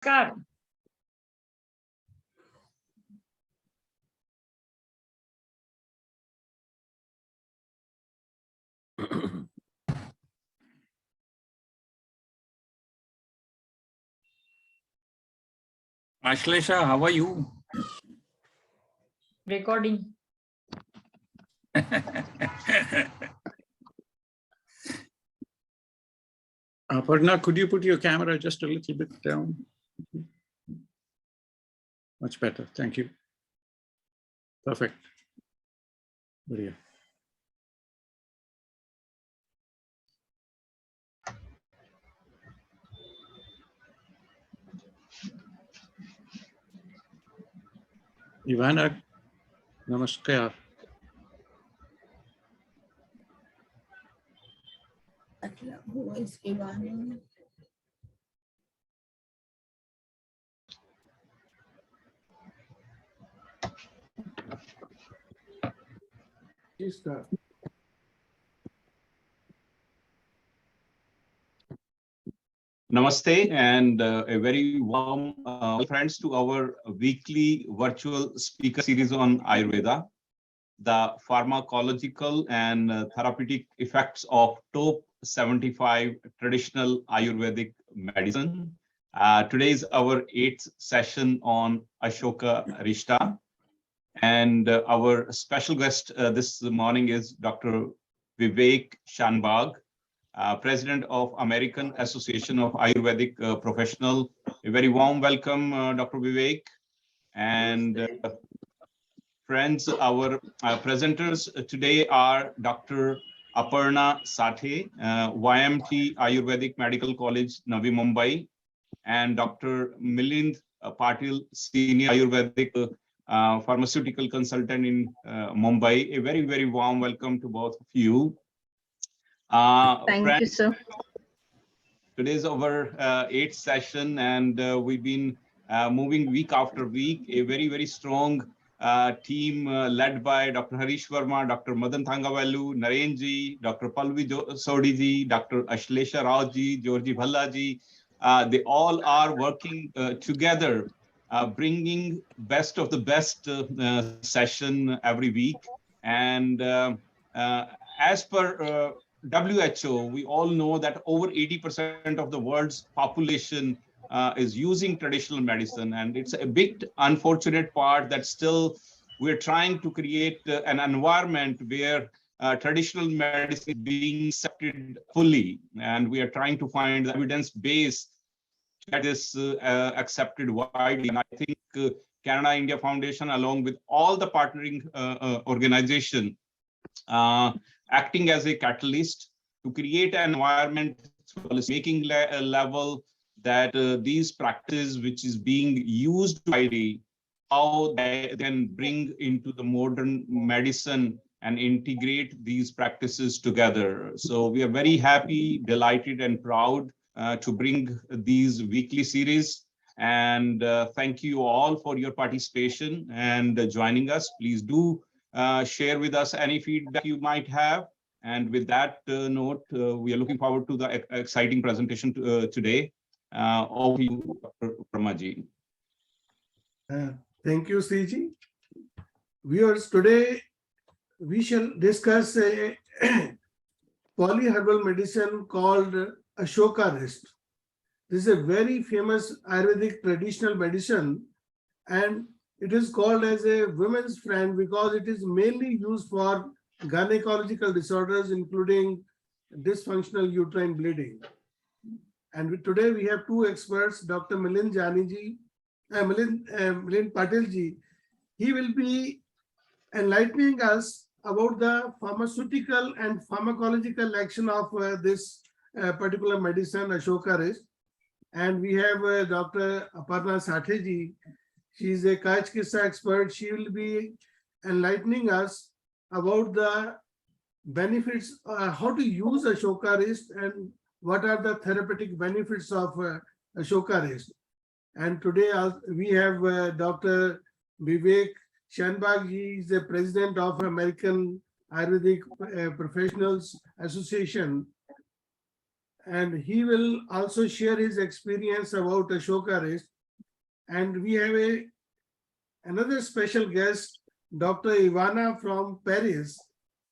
Namaskar. Ashlesha, how are you? Recording. Aparna, could you put your camera just a little bit down? Much better. Thank you. Perfect. Brilliant. Ivana, namaskar. Who is Ivana? Namaste and a very warm friends to our weekly virtual speaker series on Ayurveda, the pharmacological and therapeutic effects of top 75 traditional Ayurvedic medicine. Today is our 8th session on Ashokarishta, and our special guest this morning is Dr. Vivek Shanbag, President of American Association of Ayurvedic Professional. A very warm welcome, Dr. Vivek. And friends, our presenters today are Dr. Aparna Sathe, YMT Ayurvedic Medical College, Navi Mumbai, and Dr. Milind Patil, Senior Ayurvedic Pharmaceutical Consultant in Mumbai. A very, very warm welcome to both of you. Thank you, sir. Today is our 8th session, and we've been moving week after week. A very, very strong team led by Dr. Harish Verma, Dr. Madan Thangavalu, Naren ji, Dr. Palvi Sodi ji, Dr. Ashlesha Rao ji, Georgi Bhalla ji. They all are working together, bringing best of the best session every week. And as per WHO, we all know that over 80% of the world's population is using traditional medicine, and it's a bit unfortunate part that still we're trying to create an environment where traditional medicine is being accepted fully, and we are trying to find the evidence base that is accepted widely. And I think Canada India Foundation, along with all the partnering organization, acting as a catalyst to create an environment making level that these practices which is being used widely, how they can bring into the modern medicine and integrate these practices together. So we are very happy, delighted, and proud to bring these weekly series. And thank you all for your participation and joining us. Please do share with us any feedback you might have. And with that note, we are looking forward to the exciting presentation today. Over to you, Dr. Brahmaji. Thank you, Sriji. Viewers, today we shall discuss a polyherbal medicine called Ashokarishta. This is a very famous Ayurvedic traditional medicine, and it is called as a women's friend because it is mainly used for gynecological disorders, including dysfunctional uterine bleeding. And today we have two experts, Dr. Milind Patil ji. He will be enlightening us about the pharmaceutical and pharmacological action of this particular medicine, Ashokarishta. And we have Dr. Aparna Sathe ji. She is a Kaya expert. She will be enlightening us about the benefits, how to use Ashokarishta and what are the therapeutic benefits of Ashokarishta. And today we have Dr. Vivek Shanbag ji is the president of American Ayurvedic Professionals Association. And he will also share his experience about Ashokarishta And we have another special guest, Dr. Ivana from Paris.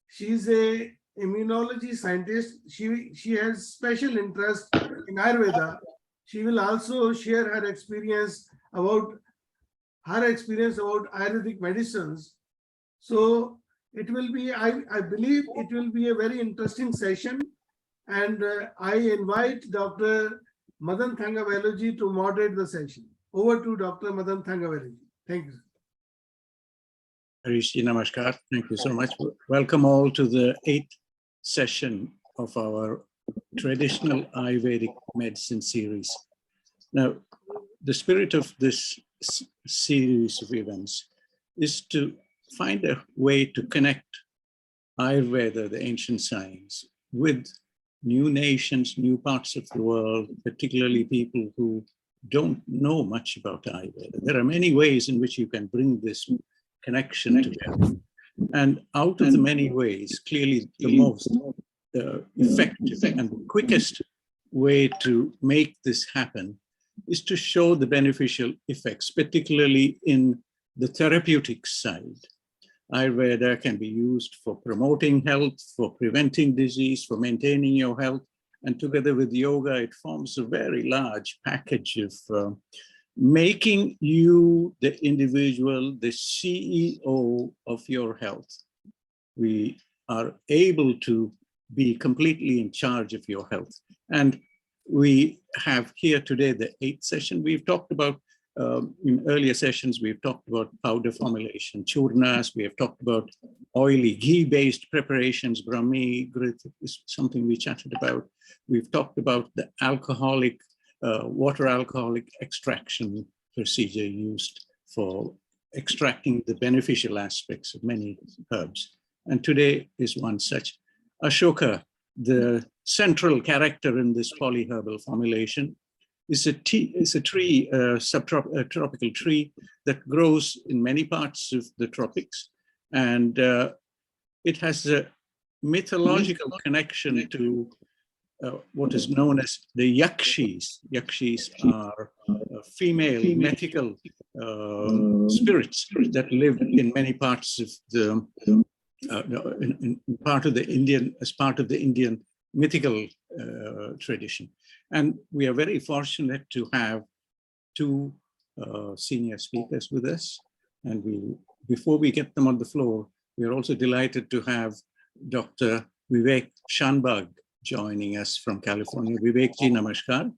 She's a immunology scientist. She has special interest in Ayurveda. She will also share her experience about Ayurvedic medicines. So it will be, I believe it will be a very interesting session. And I invite Dr. Madan Thangavelaji to moderate the session. Over to Dr. Madan Thangavelaji. Thank you. Harishi, namaskar. Thank you so much. Welcome all to the 8th session of our traditional Ayurvedic medicine series. Now, the spirit of this series of events is to find a way to connect Ayurveda, the ancient science, with new nations, new parts of the world, particularly people who don't know much about Ayurveda. There are many ways in which you can bring this connection together. And out of the many ways, clearly the most effective and the quickest way to make this happen is to show the beneficial effects, particularly in the therapeutic side. Ayurveda can be used for promoting health, for preventing disease, for maintaining your health. And together with yoga, it forms a very large package of making you, the individual, the CEO of your health. We are able to be completely in charge of your health. And we have here today the 8th session. We've talked about, in earlier sessions, we've talked about powder formulation, churnas. We have talked about oily, ghee-based preparations. Brahmi Grit is something we chatted about. We've talked about the alcoholic, water alcoholic extraction procedure used for extracting the beneficial aspects of many herbs. And today is one such. Ashoka, the central character in this polyherbal formulation, is a tree, a tropical tree that grows in many parts of the tropics. And it has a mythological connection to what is known as the yakshis. Yakshis are female mythical spirits that live in many parts of the part of the Indian mythical tradition. And we are very fortunate to have 2 senior speakers with us. And before we get them on the floor, we are also delighted to have Dr. Vivek Shanbag joining us from California. Vivek ji, namaskar.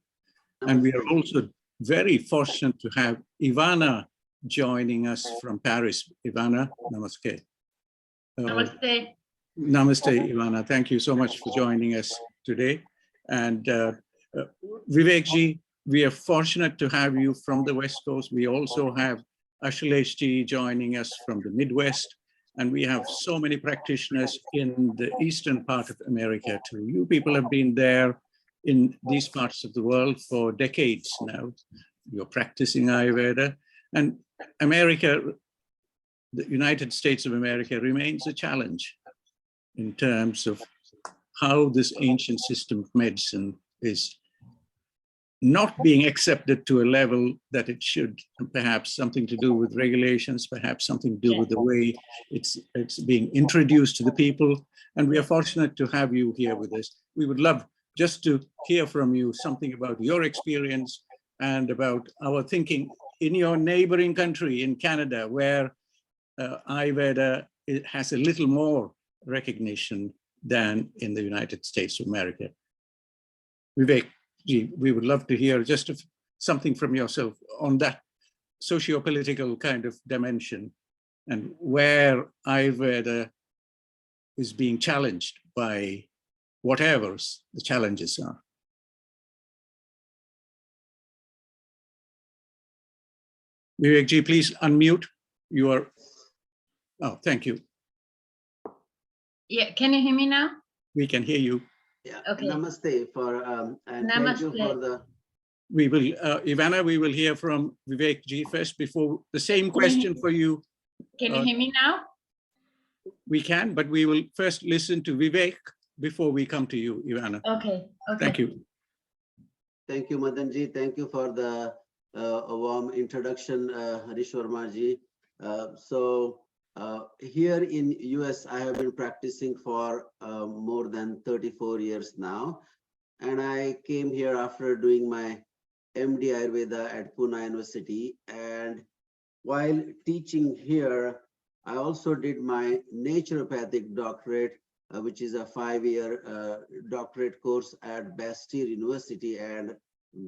And we are also very fortunate to have Ivana joining us from Paris. Ivana, namaste. Namaste. Namaste, Ivana. Thank you so much for joining us today. And Vivek ji, we are fortunate to have you from the West Coast. We also have Ashokarishta ji joining us from the Midwest. And we have so many practitioners in the eastern part of America too. You people have been there in these parts of the world for decades now. You're practicing Ayurveda. And America, the United States of America, remains a challenge in terms of how this ancient system of medicine is not being accepted to a level that it should. Perhaps something to do with regulations, perhaps something to do with the way it's being introduced to the people. And we are fortunate to have you here with us. We would love just to hear from you something about your experience and about our thinking in your neighboring country, in Canada, where Ayurveda has a little more recognition than in the United States of America. Vivek, we would love to hear just something from yourself on that socio-political kind of dimension and where Ayurveda is being challenged by whatever the challenges are. Vivek ji, please unmute. Oh, thank you. Yeah, can you hear me now? We can hear you. Yeah. Okay. Namaste for and Namaste. thank you for the. We will, Ivana, we will hear from Vivek ji first before the same question for you. Can you hear me now? We can, but we will first listen to Vivek before we come to you, Ivana. Okay. Okay. Thank you. Thank you, Madanji. Thank you for the a warm introduction, Harish Verma ji. Here in US, I have been practicing for more than 34 years now. And I came here after doing my MD Ayurveda at Pune University. And while teaching here, I also did my naturopathic doctorate, which is a 5-year doctorate course at Bastyr University, and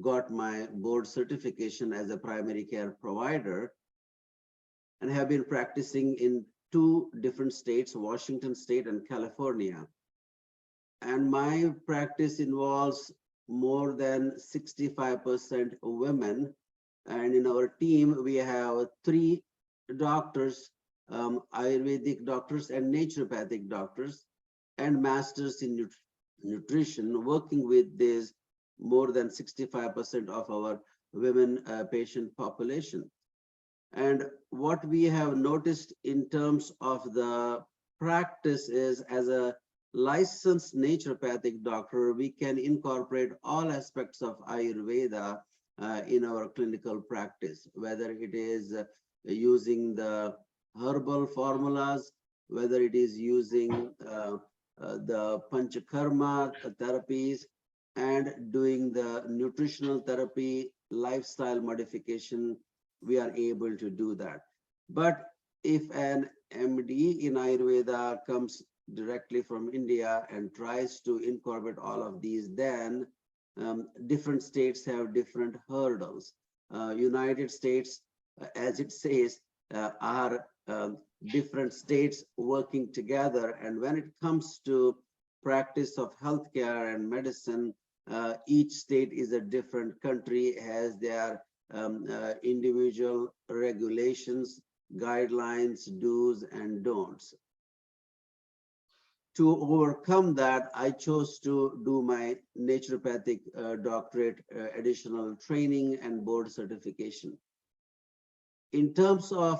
got my board certification as a primary care provider, and have been practicing in 2 different states, Washington State and California. And my practice involves more than 65% women. And in our team, we have 3 doctors, Ayurvedic doctors and naturopathic doctors, and masters in nutrition, working with this more than 65% of our women patient population. And what we have noticed in terms of the practice is, as a licensed naturopathic doctor, we can incorporate all aspects of Ayurveda in our clinical practice, whether it is using the herbal formulas, whether it is using the panchakarma therapies, and doing the nutritional therapy, lifestyle modification, we are able to do that. But if an MD in Ayurveda comes directly from India and tries to incorporate all of these, then different states have different hurdles. United States, as it says, are different states working together. And when it comes to practice of healthcare and medicine, each state is a different country, has their individual regulations, guidelines, do's and don'ts. To overcome that, I chose to do my naturopathic doctorate, additional training and board certification. In terms of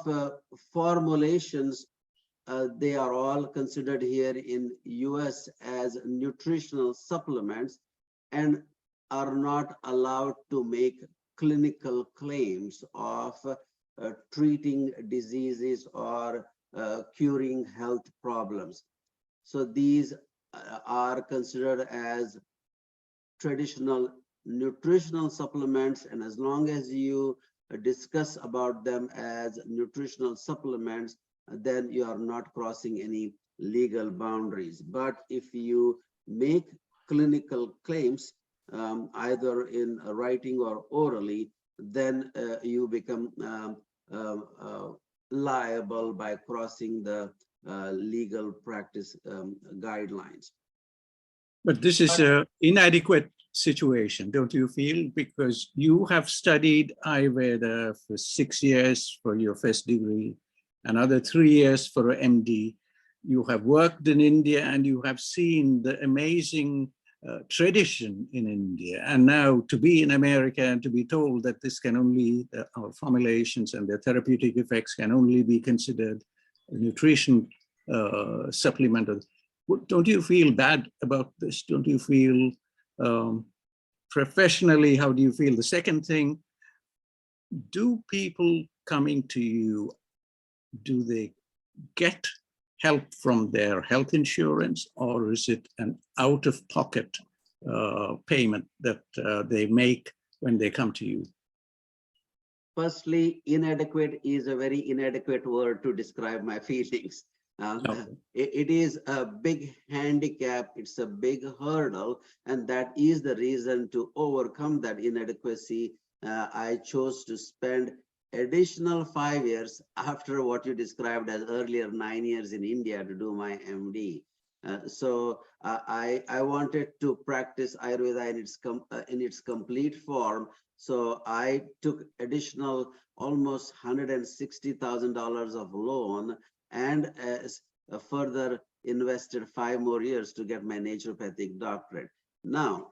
formulations, they are all considered here in US as nutritional supplements and are not allowed to make clinical claims of treating diseases or curing health problems. So these are considered as traditional nutritional supplements, and as long as you discuss about them as nutritional supplements, then you are not crossing any legal boundaries. But if you make clinical claims, either in writing or orally, then you become liable by crossing the legal practice guidelines. But this is an inadequate situation, don't you feel? Because you have studied Ayurveda for 6 years for your first degree, another 3 years for an MD. You have worked in India and you have seen the amazing tradition in India. And now to be in America and to be told that this can only, our formulations and their therapeutic effects can only be considered a nutrition supplement. Don't you feel bad about this? Don't you feel professionally, how do you feel? The second thing, do people coming to you, do they get help from their health insurance, or is it an out-of-pocket payment that they make when they come to you? Firstly, inadequate is a very inadequate word to describe my feelings. Okay. It is a big handicap, it's a big hurdle, and that is the reason to overcome that inadequacy. I chose to spend additional 5 years after what you described as earlier 9 years in India to do my MD. So I wanted to practice Ayurveda in its complete form. So I took additional almost $160,000 of loan and further invested 5 more years to get my naturopathic doctorate. Now,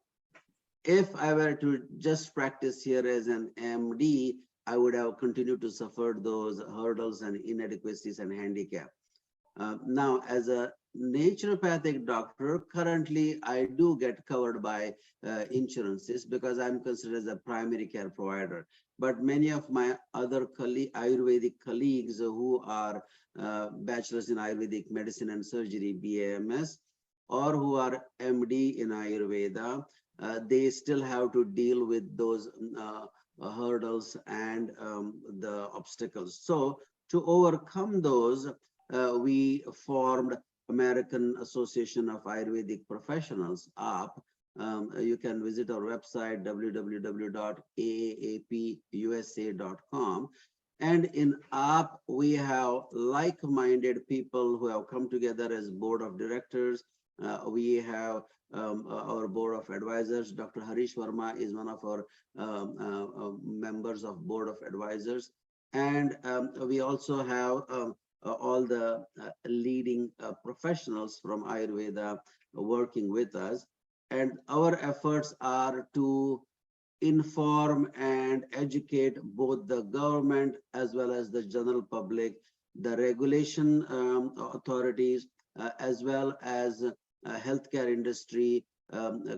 if I were to just practice here as an MD, I would have continued to suffer those hurdles and inadequacies and handicap. Now, as a naturopathic doctor, currently I do get covered by insurances because I'm considered as a primary care provider. But many of my other Ayurvedic colleagues who are bachelors in Ayurvedic medicine and surgery, BAMS, or who are MD in Ayurveda, they still have to deal with those hurdles and the obstacles. So to overcome those, we formed American Association of Ayurvedic Professionals, AAP. You can visit our website, www.aapusa.com. And in AAP, we have like-minded people who have come together as board of directors. We have our board of advisors. Dr. Harish Verma is one of our members of board of advisors. And we also have all the leading professionals from Ayurveda working with us. And our efforts are to inform and educate both the government as well as the general public, the regulation authorities, as well as healthcare industry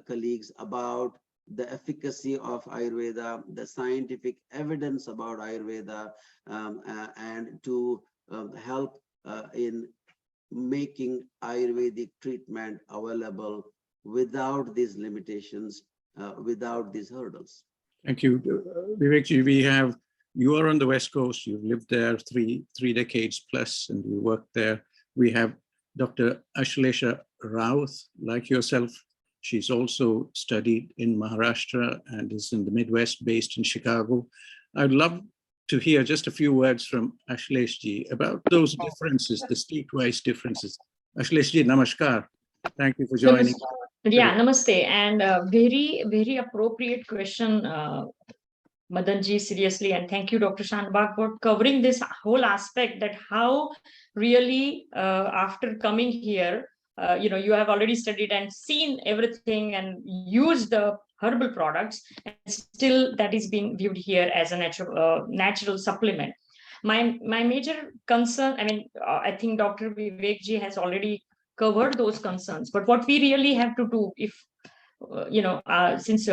colleagues about the efficacy of Ayurveda, the scientific evidence about Ayurveda, and to help in making Ayurvedic treatment available without these limitations, without these hurdles. Thank you. Vivekji, you are on the West Coast, you've lived there three decades plus, and you worked there. We have Dr. Ashokarishta Routh, like yourself. She's also studied in Maharashtra and is in the Midwest, based in Chicago. I'd love to hear just a few words from Ashokarishta about those differences, the state-wise differences. Ashokarishta, namaskar. Thank you for joining. Yeah, namaste. And very, very appropriate question, Madanji, seriously. And thank you, Dr. Shandbag, for covering this whole aspect, that how really after coming here, you have already studied and seen everything and used the herbal products, and still that is being viewed here as a natural supplement. My major concern, I think Dr. Vivekji has already covered those concerns, but what we really have to do, if since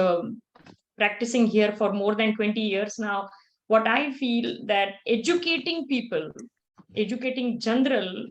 practicing here for more than 20 years now, what I feel that educating people, educating general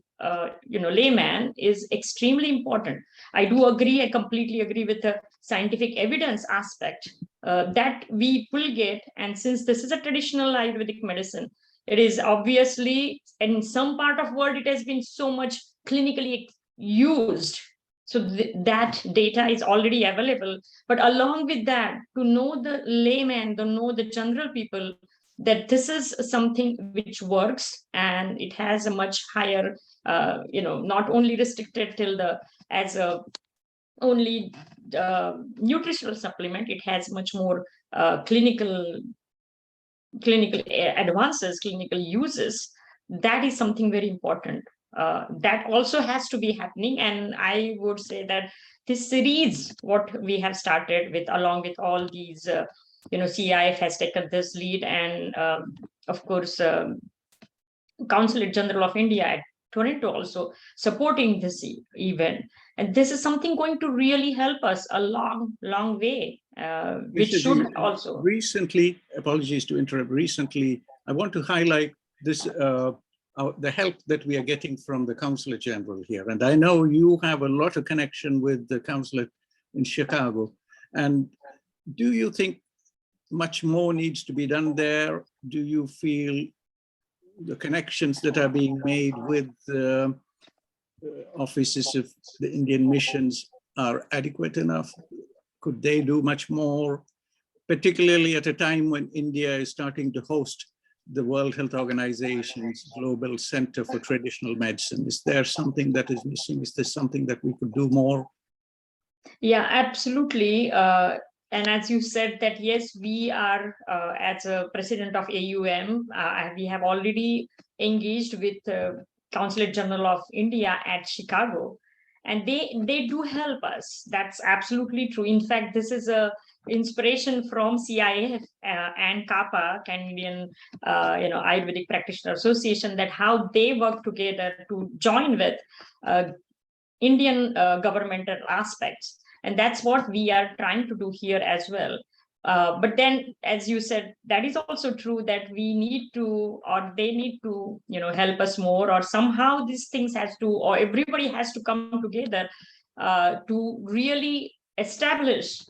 layman is extremely important. I do agree, I completely agree with the scientific evidence aspect that we will get. And since this is a traditional Ayurvedic medicine, it is obviously in some part of world it has been so much clinically used, so that data is already available. But along with that, to know the layman, to know the general people that this is something which works, and it has a much higher not only restricted till the as a only nutritional supplement, it has much more clinical advances, clinical uses. That is something very important. That also has to be happening. And I would say that this series, what we have started with, along with all these, CIF has taken this lead, and of course, Consulate General of India at Toronto also supporting this event. And this is something going to really help us a long way, which should also. Recently, apologies to interrupt, recently, I want to highlight this, the help that we are getting from the Consulate General here. And I know you have a lot of connection with the Consulate in Chicago. And do you think much more needs to be done there? Do you feel the connections that are being made with offices of the Indian missions are adequate enough? Could they do much more, particularly at a time when India is starting to host the World Health Organization's Global Center for Traditional Medicine? Is there something that is missing? Is there something that we could do more? Yeah, absolutely. And as you said that, yes, we are, as a president of AUM, we have already engaged with Consulate General of India at Chicago, and they do help us. That's absolutely true. In fact, this is a inspiration from CIF and CAPA, Canadian Ayurvedic Practitioner Association, that how they work together to join with Indian governmental aspects. And that's what we are trying to do here as well. But then, as you said, that is also true that we need to, or they need to, help us more, or somehow these things has to, or everybody has to come together to really establish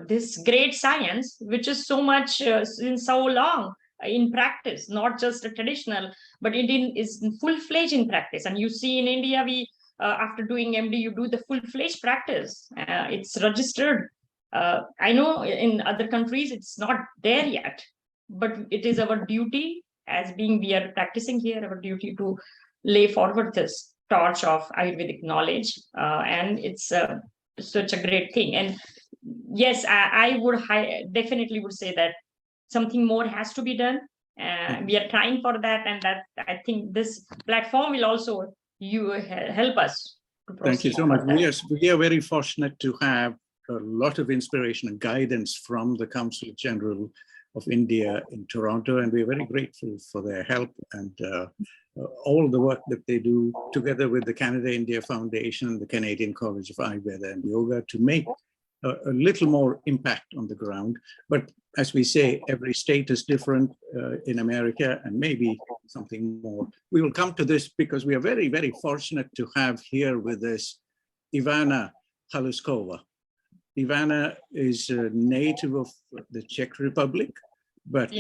this great science, which is so much since so long in practice, not just a traditional, but it is full-fledged in practice. And you see in India, we after doing MD, you do the full-fledged practice. It's registered. I know in other countries it's not there yet, but it is our duty as being we are practicing here, our duty to lay forward this torch of Ayurvedic knowledge, and it's such a great thing. And yes, I would definitely would say that something more has to be done. We are trying for that, and that I think this platform will also help us. Thank you so much. Yes, we are very fortunate to have a lot of inspiration and guidance from the Council General of India in Toronto, and we're very grateful for their help and all the work that they do together with the Canada-India Foundation and the Canadian College of Ayurveda and Yoga to make a little more impact on the ground. But as we say, every state is different in America, and maybe something more. We will come to this because we are very, very fortunate to have here with us Ivana Haluskova. Ivana is a native of the Czech Republic, but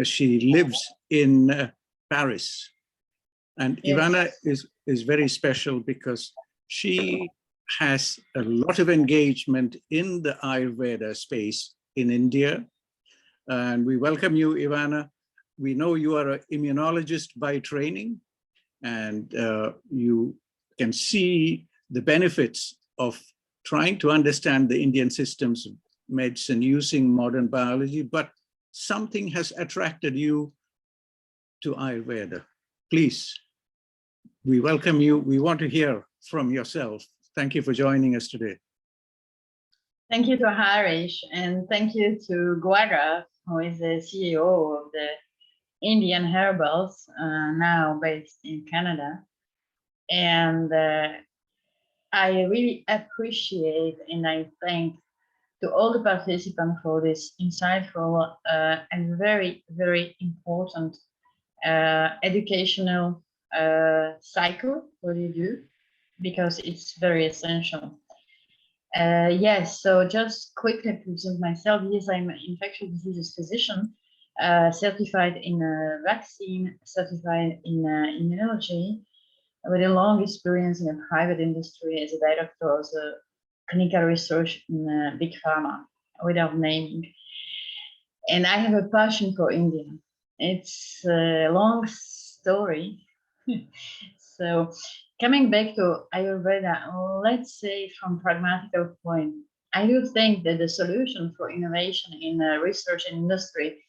she lives in Paris. And Ivana is very special because she has a lot of engagement in the Ayurveda space in India. And we welcome you, Ivana. We know you are an immunologist by training, and you can see the benefits of trying to understand the Indian systems of medicine using modern biology, but something has attracted you to Ayurveda. Please, we welcome you. We want to hear from yourself. Thank you for joining us today. Thank you to Harish, and thank you to Gaurav, who is the CEO of the Indian Herbals, now based in Canada. And I really appreciate and I thank to all the participants for this insightful and very, very important educational cycle what you do, because it's very essential. Yes, so just quickly present myself. Yes, I'm an infectious diseases physician, certified in vaccine, certified in immunology, with a long experience in the private industry as a director of the clinical research in big pharma, without naming. And I have a passion for India. It's a long story. So coming back to Ayurveda, let's say from pragmatical point, I do think that the solution for innovation in research and industry,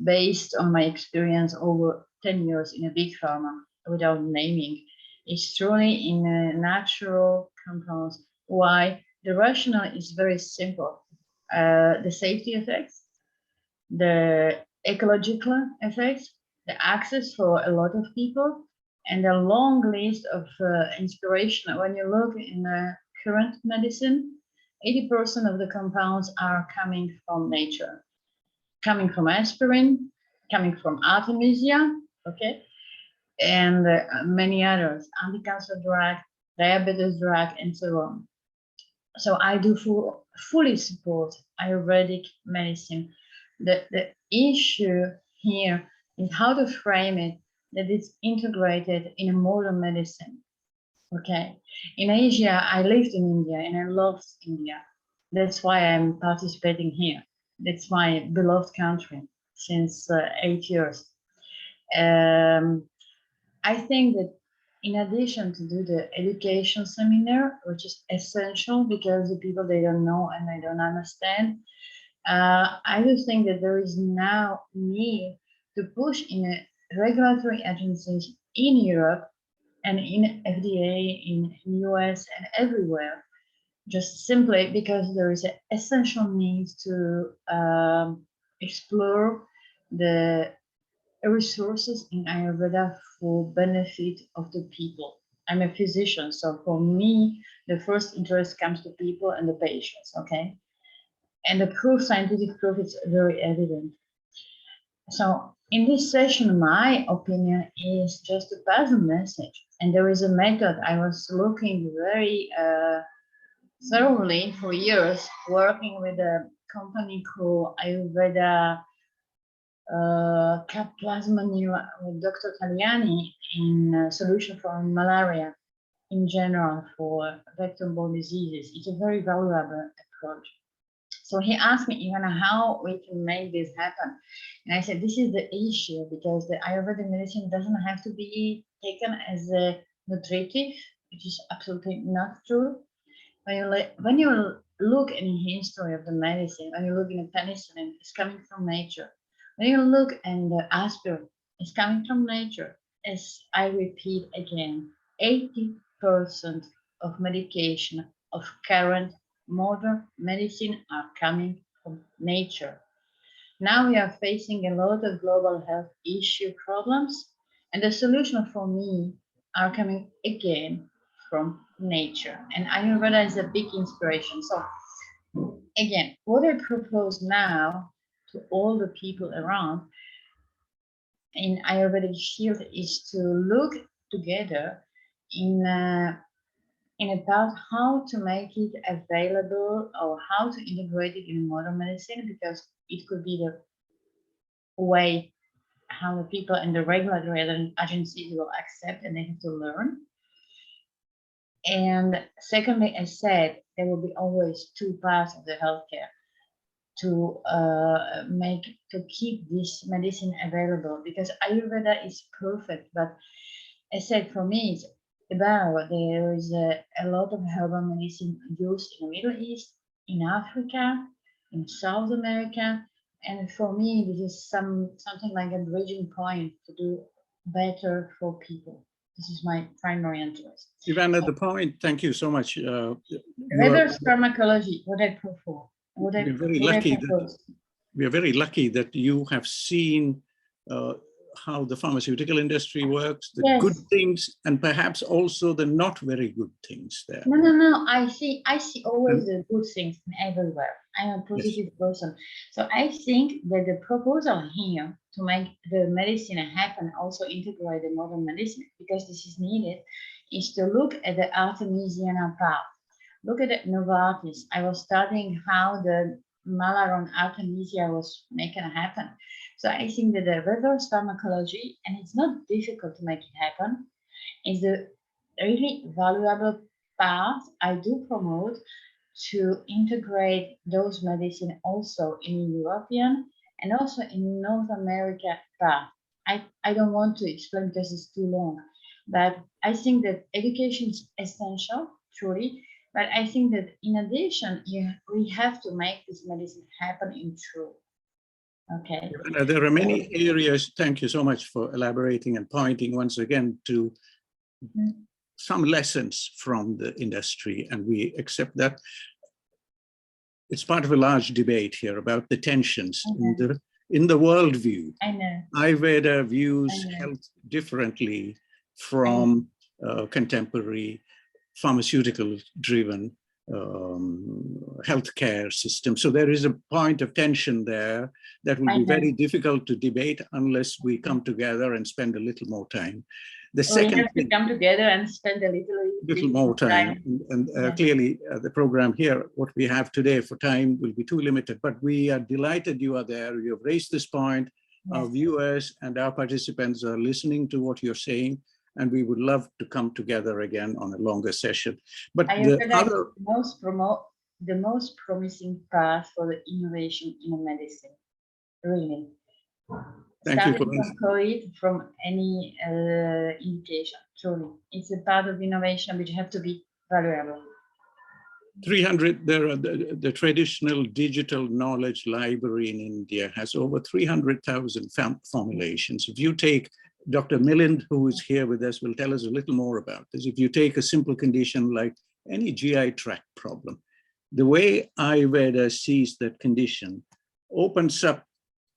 based on my experience over 10 years in a big pharma, without naming, is truly in natural compounds. Why? The rationale is very simple. The safety effects, the ecological effects, the access for a lot of people, and a long list of inspiration. When you look in current medicine, 80% of the compounds are coming from nature, coming from aspirin, coming from artemisia, okay, and many others, anti-cancer drug, diabetes drug, and so on. So I do fully support Ayurvedic medicine. The issue here is how to frame it, that it's integrated in a modern medicine. Okay. In Asia, I lived in India and I loved India. That's why I'm participating here. That's my beloved country since 8 years. I think that in addition to do the education seminar, which is essential because the people, they don't know and they don't understand, I do think that there is now need to push in a regulatory agencies in Europe and in FDA, in US and everywhere, just simply because there is an essential need to explore the resources in Ayurveda for benefit of the people. I'm a physician, so for me, the first interest comes to people and the patients, okay? And the proof, scientific proof, is very evident. So in this session, my opinion is just to pass a message. And there is a method I was looking very thoroughly for years, working with a company called Ayurveda Plasma with Dr. Tagliani in a solution for malaria in general, for vector-borne diseases. It's a very valuable approach. So he asked me, Ivana, how we can make this happen. And I said, this is the issue, because the Ayurvedic medicine doesn't have to be taken as a nutritive, which is absolutely not true. When you look in the history of the medicine, when you look in the penicillin, it's coming from nature. When you look in the aspirin, it's coming from nature. As I repeat again, 80% of medication of current modern medicine are coming from nature. Now we are facing a lot of global health issue problems, and the solution for me are coming again from nature. And Ayurveda is a big inspiration. So again, what I propose now to all the people around in Ayurvedic field is to look together in about how to make it available or how to integrate it in modern medicine, because it could be the way how the people and the regulatory agencies will accept, and they have to learn. And secondly, I said, there will be always two parts of the healthcare to keep this medicine available, because Ayurveda is perfect, but I said, for me, it's about there is a lot of herbal medicine used in the Middle East, in Africa, in South America, and for me, this is something like a bridging point to do better for people. This is my primary interest. Ivana, the point, thank you so much. Reverse pharmacology, what I prefer. We're very lucky that you have seen how the pharmaceutical industry works, the Yes. good things, and perhaps also the not very good things there. No. I see always the good things everywhere. I'm a positive person. So I think that the proposal here to make the medicine happen, also integrate the modern medicine, because this is needed, is to look at the Artemisian path. Look at the Novartis. I was studying how the Malaron Artemisia was making happen. So I think that the reverse pharmacology, and it's not difficult to make it happen, is a really valuable path I do promote to integrate those medicine also in European and also in North America path. I don't want to explain because it's too long, but I think that education is essential, truly. But I think that in addition, we have to make this medicine happen in truth. Okay. There are many areas, thank you so much for elaborating and pointing once again to some lessons from the industry, and we accept that. It's part of a large debate here about the tensions in the worldview. I know. Ayurveda views health differently from contemporary pharmaceutical-driven healthcare system. So there is a point of tension there that will be very difficult to debate unless we come together and spend a little more time. The second we have to come together and spend a little more time. And clearly the program here, what we have today for time will be too limited, but we are delighted you are there. You have raised this point. Our viewers and our participants are listening to what you're saying, and we would love to come together again on a longer session. But the most promising path for the innovation in medicine, really. Thank you for from COVID, from any indication, truly. It's a part of innovation which have to be valuable. 300, there are the traditional digital knowledge library in India has over 300,000 formulations. If you take Dr. Milind, who is here with us, will tell us a little more about this. If you take a simple condition like any GI tract problem, the way Ayurveda sees that condition opens up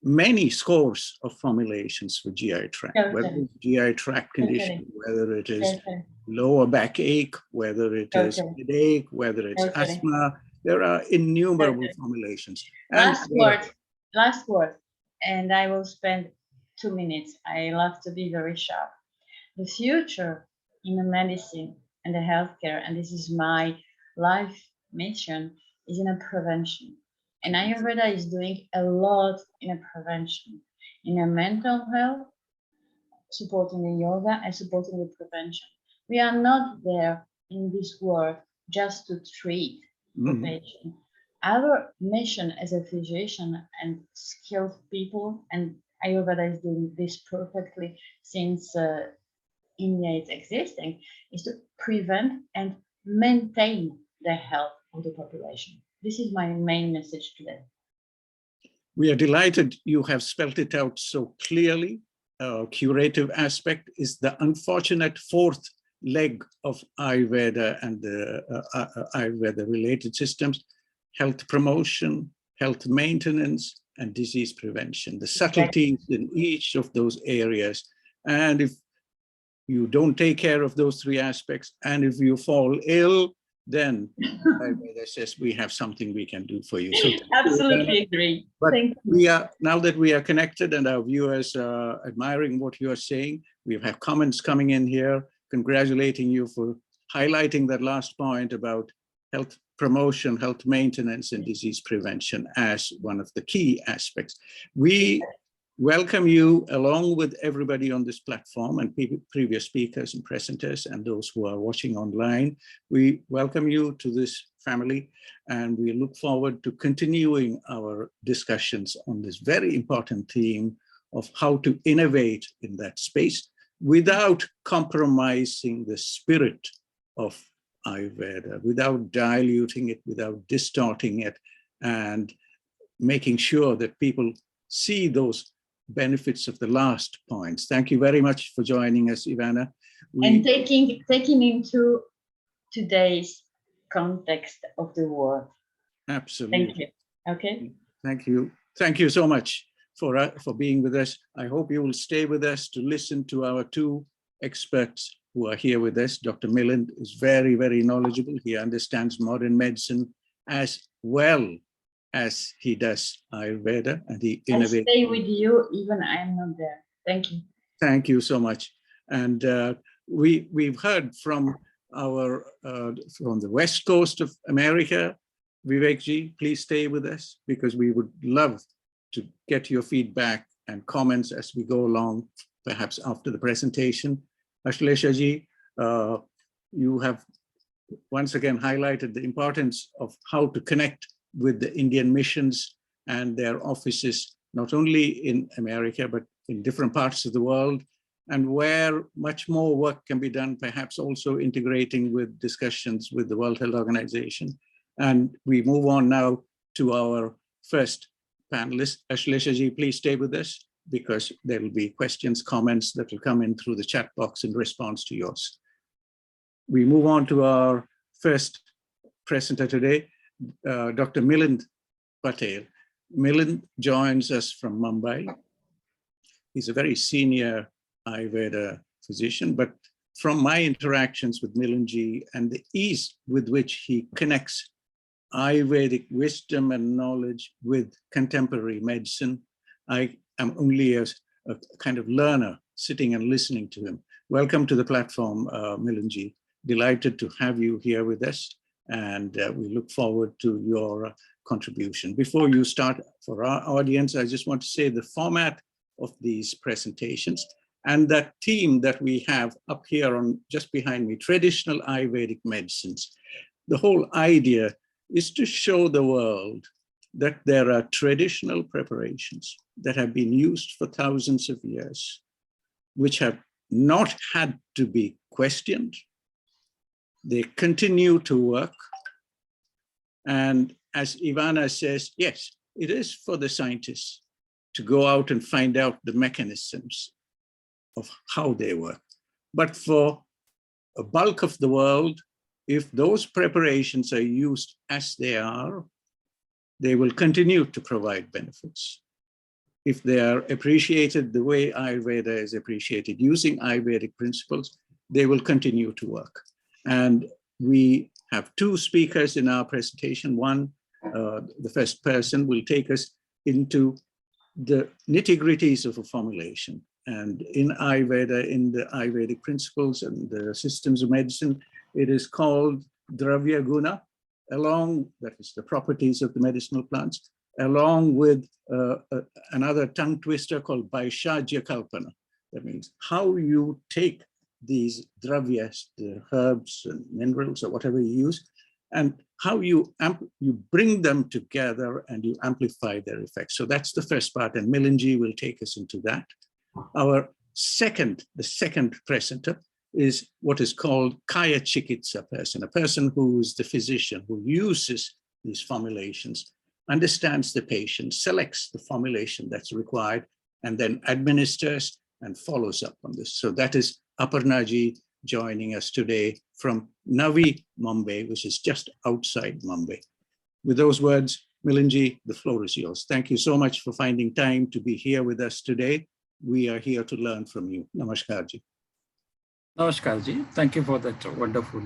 many scores of formulations for GI tract, whether it's GI tract condition, whether it is lower backache, whether it is Okay. headache, whether it's Okay. asthma. There are innumerable Okay. formulations. And Last word, and I will spend 2 minutes. I love to be very sharp. The future in the medicine and the healthcare, and this is my life mission, is in a prevention. And Ayurveda is doing a lot in a prevention, in a mental health, supporting the yoga and supporting the prevention. We are not there in this world just to treat the patient. Our mission as a physician and skilled people, and Ayurveda is doing this perfectly since India is existing, is to prevent and maintain the health of the population. This is my main message today. We are delighted you have spelled it out so clearly. Curative aspect is the unfortunate fourth leg of Ayurveda and the Ayurveda related systems: health promotion, health maintenance, and disease prevention. The subtleties in each of those areas. And if you don't take care of those three aspects, and if you fall ill, then Ayurveda says we have something we can do for you. So absolutely agree. But Thank you. we are, now that we are connected and our viewers are admiring what you are saying, we have comments coming in here congratulating you for highlighting that last point about health promotion, health maintenance, and disease prevention as one of the key aspects. We welcome you along with everybody on this platform and previous speakers and presenters and those who are watching online. We welcome you to this family, and we look forward to continuing our discussions on this very important theme of how to innovate in that space without compromising the spirit of Ayurveda, without diluting it, without distorting it, and making sure that people see those benefits of the last points. Thank you very much for joining us, Ivana. And taking into today's context of the world. Absolutely. Thank you. Okay. Thank you. Thank you so much for being with us. I hope you will stay with us to listen to our two experts who are here with us. Dr. Milind is very, very knowledgeable. He understands modern medicine as well as he does Ayurveda, and he innovates. I stay with you even I am not there. Thank you. Thank you so much. And we've heard from our from the west coast of America. Vivekji, please stay with us because we would love to get your feedback and comments as we go along, perhaps after the presentation. Ashokarishta, you have once again highlighted the importance of how to connect with the Indian missions and their offices, not only in America, but in different parts of the world, and where much more work can be done, perhaps also integrating with discussions with the World Health Organization. And we move on now to our first panelist. Ashokarishta, please stay with us because there will be questions, comments that will come in through the chat box in response to yours. We move on to our first presenter today, Dr. Milind Patel. Milind joins us from Mumbai. He's a very senior Ayurveda physician, but from my interactions with Milindji and the ease with which he connects Ayurvedic wisdom and knowledge with contemporary medicine, I am only a kind of learner sitting and listening to him. Welcome to the platform, Milindji. Delighted to have you here with us, and we look forward to your contribution. Before you start, for our audience, I just want to say the format of these presentations and that theme that we have up here on just behind me, traditional Ayurvedic medicines. The whole idea is to show the world that there are traditional preparations that have been used for thousands of years, which have not had to be questioned. They continue to work. And as Ivana says, yes, it is for the scientists to go out and find out the mechanisms of how they work. But for a bulk of the world, if those preparations are used as they are, they will continue to provide benefits. If they are appreciated the way Ayurveda is appreciated, using Ayurvedic principles, they will continue to work. And we have two speakers in our presentation. One, the first person will take us into the nitty-gritties of a formulation. And in Ayurveda, in the Ayurvedic principles and the systems of medicine, it is called Dravya Guna, that is the properties of the medicinal plants, along with another tongue twister called Vaishajya Kalpana. That means how you take these dravyas, the herbs and minerals or whatever you use, and how you bring them together and you amplify their effects. So that's the first part, and Milanji will take us into that. The second presenter is what is called Kaya Chikitsa person, a person who is the physician who uses these formulations, understands the patient, selects the formulation that's required, and then administers and follows up on this. So that is Aparnaji joining us today from Navi Mumbai, which is just outside Mumbai. With those words, Milanji, the floor is yours. Thank you so much for finding time to be here with us today. We are here to learn from you. Namaskar ji. Namaskar ji. Thank you for that wonderful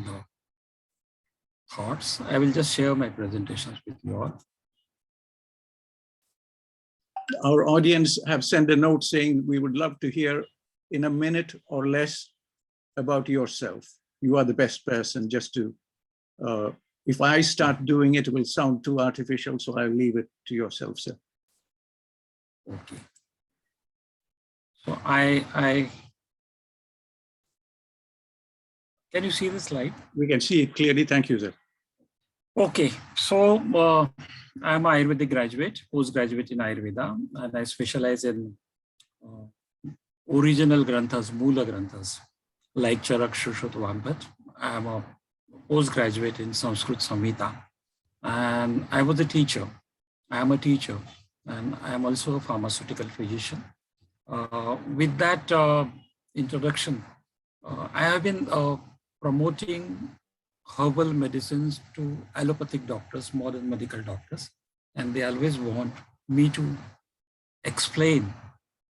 thoughts. I will just share my presentations with you all. Our audience have sent a note saying we would love to hear in a minute or less about yourself. You are the best person. Just to, if I start doing it, it will sound too artificial, so I'll leave it to yourself, sir. Okay. So I can you see the slide? We can see it clearly. Thank you, sir. Okay, so I'm an Ayurvedic graduate, postgraduate in Ayurveda, and I specialize in original granthas, Mula granthas, like Charak, Shushut, Vambhat. I'm a postgraduate in Sanskrit Samhita, and I was a teacher. I am a teacher, and I am also a pharmaceutical physician. With that introduction, I have been promoting herbal medicines to allopathic doctors, modern medical doctors, and they always want me to explain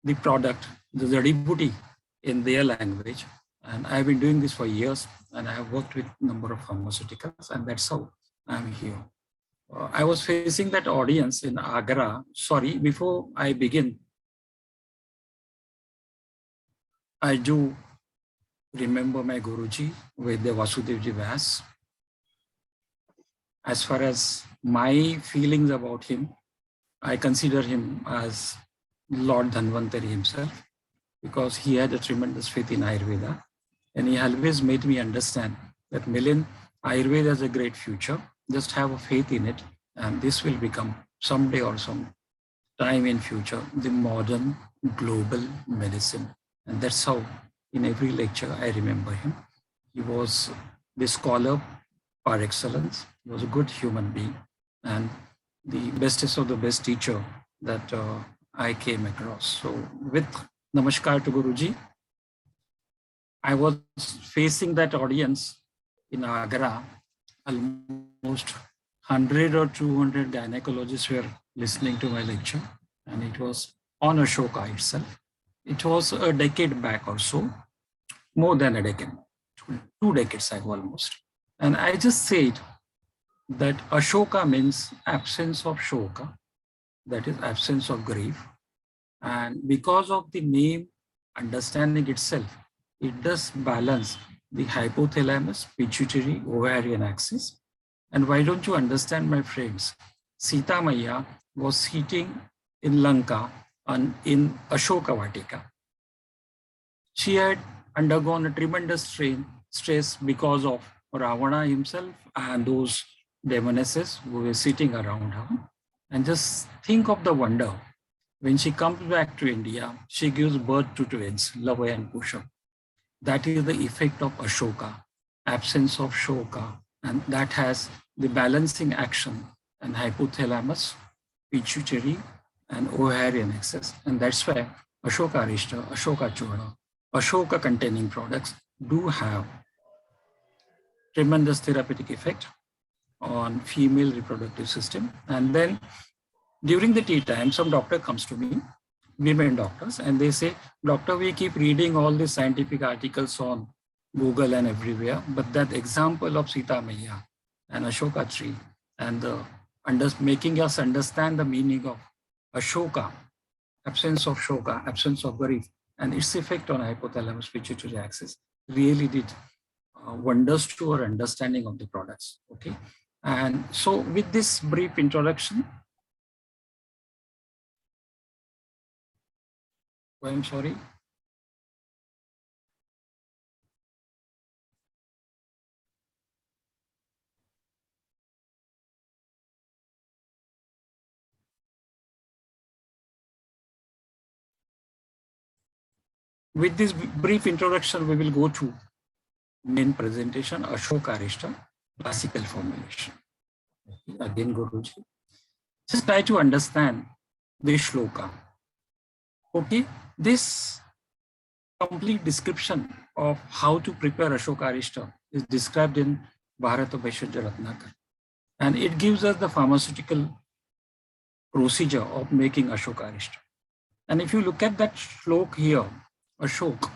the product, the jadi-booty, in their language. And I've been doing this for years, and I have worked with a number of pharmaceuticals, and that's how I'm here. I was facing that audience in Agra. Sorry, before I begin, I do remember my Guruji, Vaidya Vasudevji Vyas. As far as my feelings about him, I consider him as Lord Dhanvantari himself, because he had a tremendous faith in Ayurveda, and he always made me understand that Milind, Ayurveda has a great future. Just have a faith in it, and this will become someday or some time in future the modern global medicine. And that's how in every lecture I remember him. He was the scholar par excellence. He was a good human being and the bestest of the best teacher that I came across. So with Namaskar to Guruji, I was facing that audience in Agra. Almost 100 or 200 gynecologists were listening to my lecture, and it was on Ashoka itself. It was a decade back or so, more than a decade, 2 decades ago almost. And I just said that Ashoka means absence of shoka, that is absence of grief. And because of the name, understanding itself, it does balance the hypothalamus, pituitary, ovarian axis. And why don't you understand, my friends? Sita Maya was sitting in Lanka and in Ashoka Vatika. She had undergone a tremendous stress because of Ravana himself and those demonesses who were sitting around her. And just think of the wonder. When she comes back to India, she gives birth to twins, Lavaya and Kusha. That is the effect of Ashoka, absence of shoka, and that has the balancing action and hypothalamus, pituitary, and ovarian axis. And that's why Ashokarishta, Ashoka Churna, Ashoka containing products do have tremendous therapeutic effect on female reproductive system. And then during the tea time, some doctor comes to me, women doctors, and they say, doctor, we keep reading all these scientific articles on Google and everywhere, but that example of Sita Maya and Ashoka tree and the making us understand the meaning of Ashoka, absence of Shoka, absence of grief, and its effect on hypothalamus pituitary axis really did wonders to our understanding of the products. Okay, and so with this brief introduction, I'm sorry. With this brief introduction, we will go to main presentation, Ashokarishta, classical formulation. Again, Guruji. Just try to understand this shloka. Okay, this complete description of how to prepare Ashokarishta is described in Bharata Vaishajya Ratnakar. And it gives us the pharmaceutical procedure of making Ashokarishta. And if you look at that shlok here, Ashok,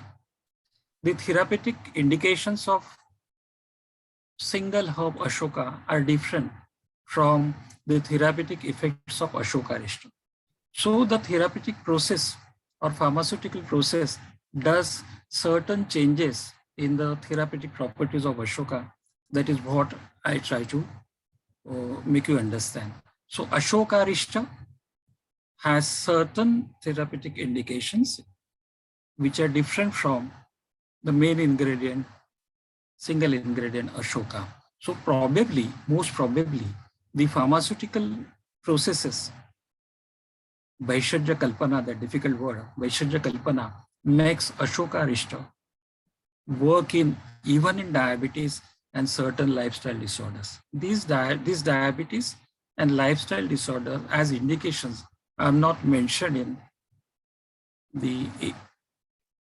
the therapeutic indications of single herb Ashoka are different from the therapeutic effects of Ashokarishta. So the therapeutic process or pharmaceutical process does certain changes in the therapeutic properties of Ashoka. That is what I try to make you understand. So Ashokarishta has certain therapeutic indications which are different from the main ingredient, single ingredient Ashoka. So probably, most probably, the pharmaceutical processes, Vaishajya Kalpana, the difficult word, Vaishajya Kalpana, makes Ashokarishta work even in diabetes and certain lifestyle disorders. These diabetes and lifestyle disorders as indications are not mentioned in the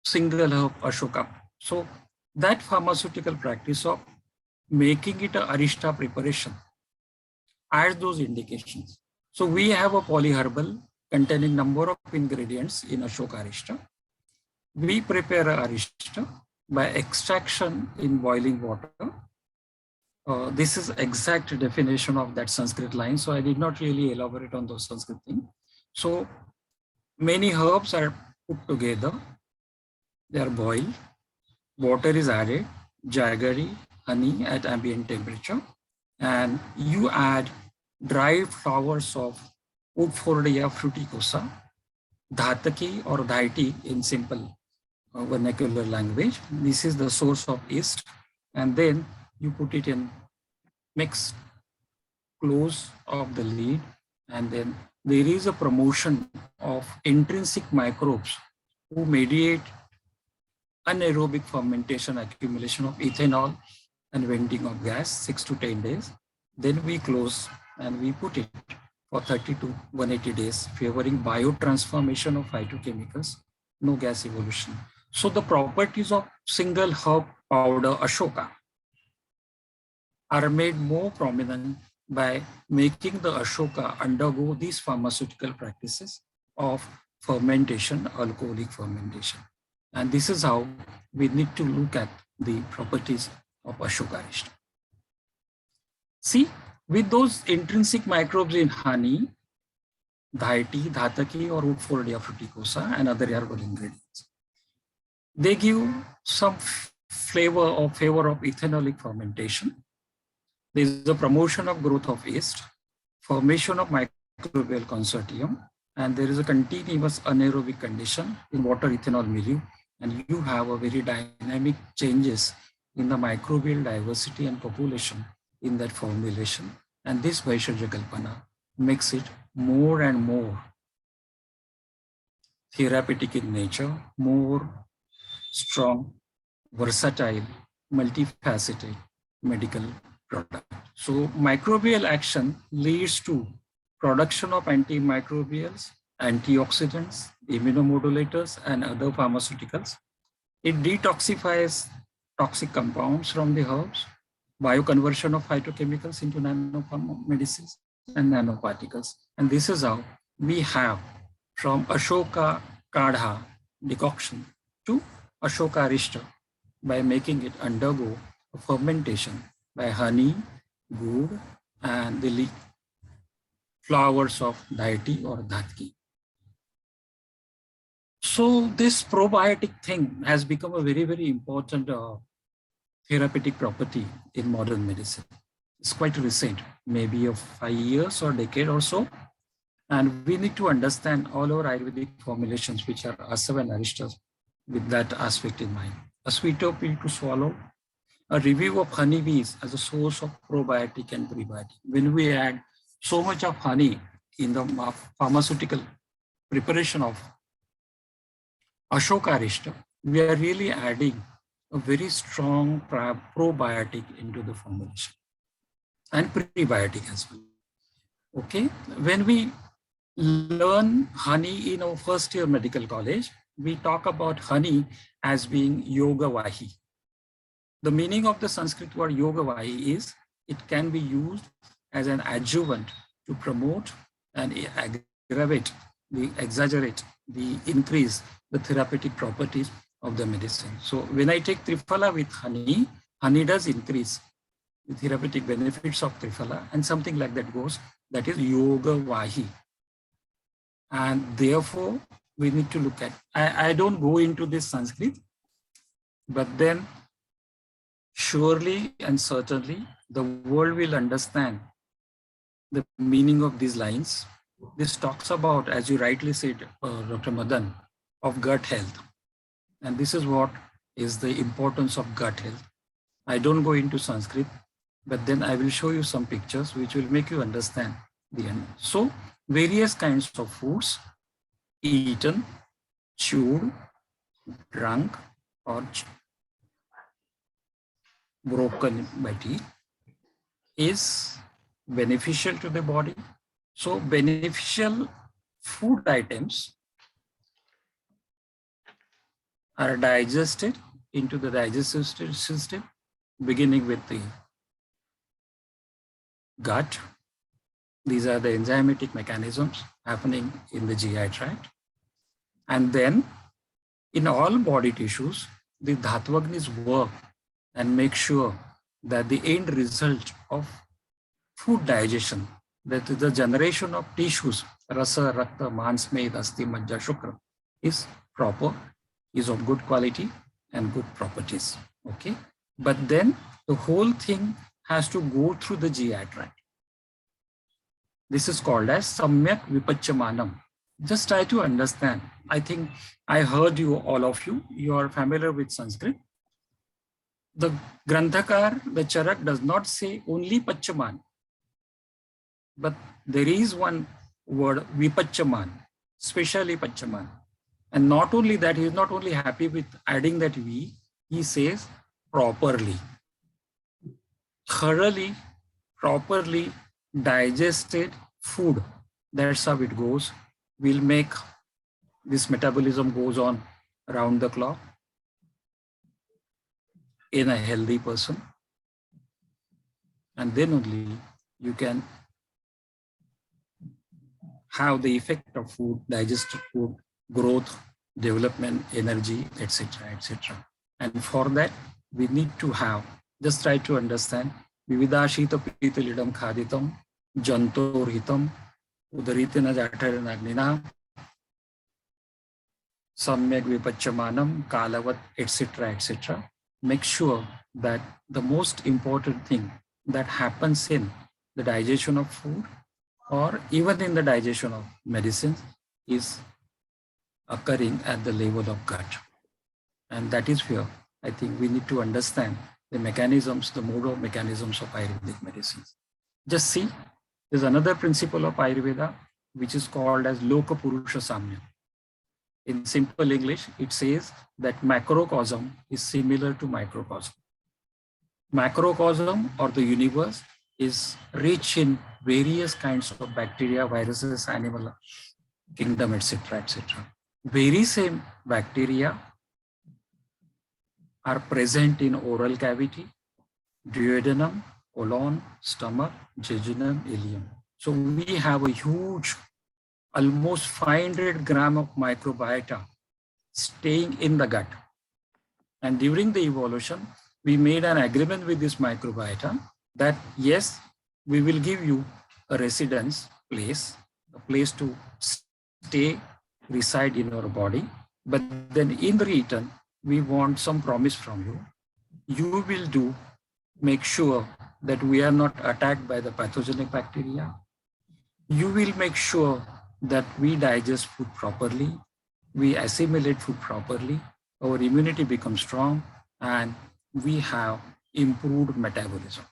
single herb Ashoka. So that pharmaceutical practice of making it a Arishta preparation adds those indications. So we have a polyherbal containing number of ingredients in Ashokarishta. We prepare a Arishta by extraction in boiling water. This is exact definition of that Sanskrit line. So I did not really elaborate on those Sanskrit things. So many herbs are put together. They are boiled. Water is added, jaggery, honey at ambient temperature. And you add dried flowers of Euphorbia fruticosa, dhataki or dhaiti in simple vernacular language. This is the source of yeast. And then you put it in, mix, close of the lid. And then there is a promotion of intrinsic microbes who mediate anaerobic fermentation, accumulation of ethanol and venting of gas, 6 to 10 days. Then we close and we put it for 30 to 180 days, favoring biotransformation of phytochemicals, no gas evolution. So the properties of single herb powder Ashoka are made more prominent by making the Ashoka undergo these pharmaceutical practices of fermentation, alcoholic fermentation. And this is how we need to look at the properties of Ashokarishta. See, with those intrinsic microbes in honey, dhaiti, dhataki, or Euphorbia fruticosa and other herbal ingredients, they give some favor of ethanolic fermentation. There is a promotion of growth of yeast, formation of microbial consortium, and there is a continuous anaerobic condition in water ethanol milieu, and you have a very dynamic changes in the microbial diversity and population in that formulation. And this Vaishajya Kalpana makes it more and more therapeutic in nature, more strong, versatile, multifaceted medical product. So microbial action leads to production of antimicrobials, antioxidants, immunomodulators, and other pharmaceuticals. It detoxifies toxic compounds from the herbs, bioconversion of phytochemicals into nanomedicines and nanoparticles. And this is how we have from Ashoka Kadha decoction to Ashokarishta, by making it undergo a fermentation by honey, gur, and the flowers of deity or dhatki. So this probiotic thing has become a very, very important therapeutic property in modern medicine. It's quite recent, maybe of 5 years or decade or so. And we need to understand all our Ayurvedic formulations, which are Asava and Arishta, with that aspect in mind. A sweeter pill to swallow, a review of honeybees as a source of probiotic and prebiotic. When we add so much of honey in the pharmaceutical preparation of Ashokarishta, we are really adding a very strong probiotic into the formulation and prebiotic as well. Okay, when we learn honey in our first year medical college, we talk about honey as being yoga vahi. The meaning of the Sanskrit word yoga vahi is it can be used as an adjuvant to promote and exaggerate, the increase the therapeutic properties of the medicine. So when I take Triphala with honey, honey does increase the therapeutic benefits of Triphala, and something like that goes, that is yoga vahi. And therefore, we need to look at, I don't go into this Sanskrit, but then surely and certainly the world will understand the meaning of these lines. This talks about, as you rightly said, Dr. Madan, of gut health. And this is what is the importance of gut health. I don't go into Sanskrit, but then I will show you some pictures which will make you understand the end. So various kinds of foods eaten, chewed, drunk, or broken by teeth is beneficial to the body. So beneficial food items are digested into the digestive system, beginning with the gut. These are the enzymatic mechanisms happening in the GI tract. And then in all body tissues, the Dhatuvagnis work and make sure that the end result of food digestion, that is the generation of tissues, rasa, rakta, mans, med, asti, majja, shukra, is proper, is of good quality and good properties. Okay, but then the whole thing has to go through the GI tract. This is called as samyak vipacchamanam. Just try to understand. I think I heard you, all of you, you are familiar with Sanskrit. The Granthakar, the Charak, does not say only Pachaman, but there is one word, Vipacchaman, specially Pachaman. And not only that, he is not only happy with adding that V, he says properly, thoroughly, properly digested food. That's how it goes. Will make this metabolism goes on around the clock in a healthy person. And then only you can have the effect of food, digested food, growth, development, energy, etc., etc. And for that, we need to have, just try to understand, vividashita pitilidam khaditam, jantor hitam, udaritina jataranagina, samyak vipacchamanam, kalavat, etc., etc. Make sure that the most important thing that happens in the digestion of food or even in the digestion of medicines is occurring at the level of gut. And that is where I think we need to understand the mechanisms, the mode of mechanisms of Ayurvedic medicines. Just see, there's another principle of Ayurveda which is called as Loka Purusha Samya. In simple English, it says that macrocosm is similar to microcosm. Macrocosm, or the universe, is rich in various kinds of bacteria, viruses, animal kingdom, etc., etc. Very same bacteria are present in oral cavity, duodenum, colon, stomach, jejunum, ileum. So we have a huge, almost 500 grams of microbiota staying in the gut. And during the evolution, we made an agreement with this microbiota that yes, we will give you a residence place, a place to stay, reside in your body. But then in return, we want some promise from you. You will make sure that we are not attacked by the pathogenic bacteria. You will make sure that we digest food properly, we assimilate food properly, our immunity becomes strong, and we have improved metabolism.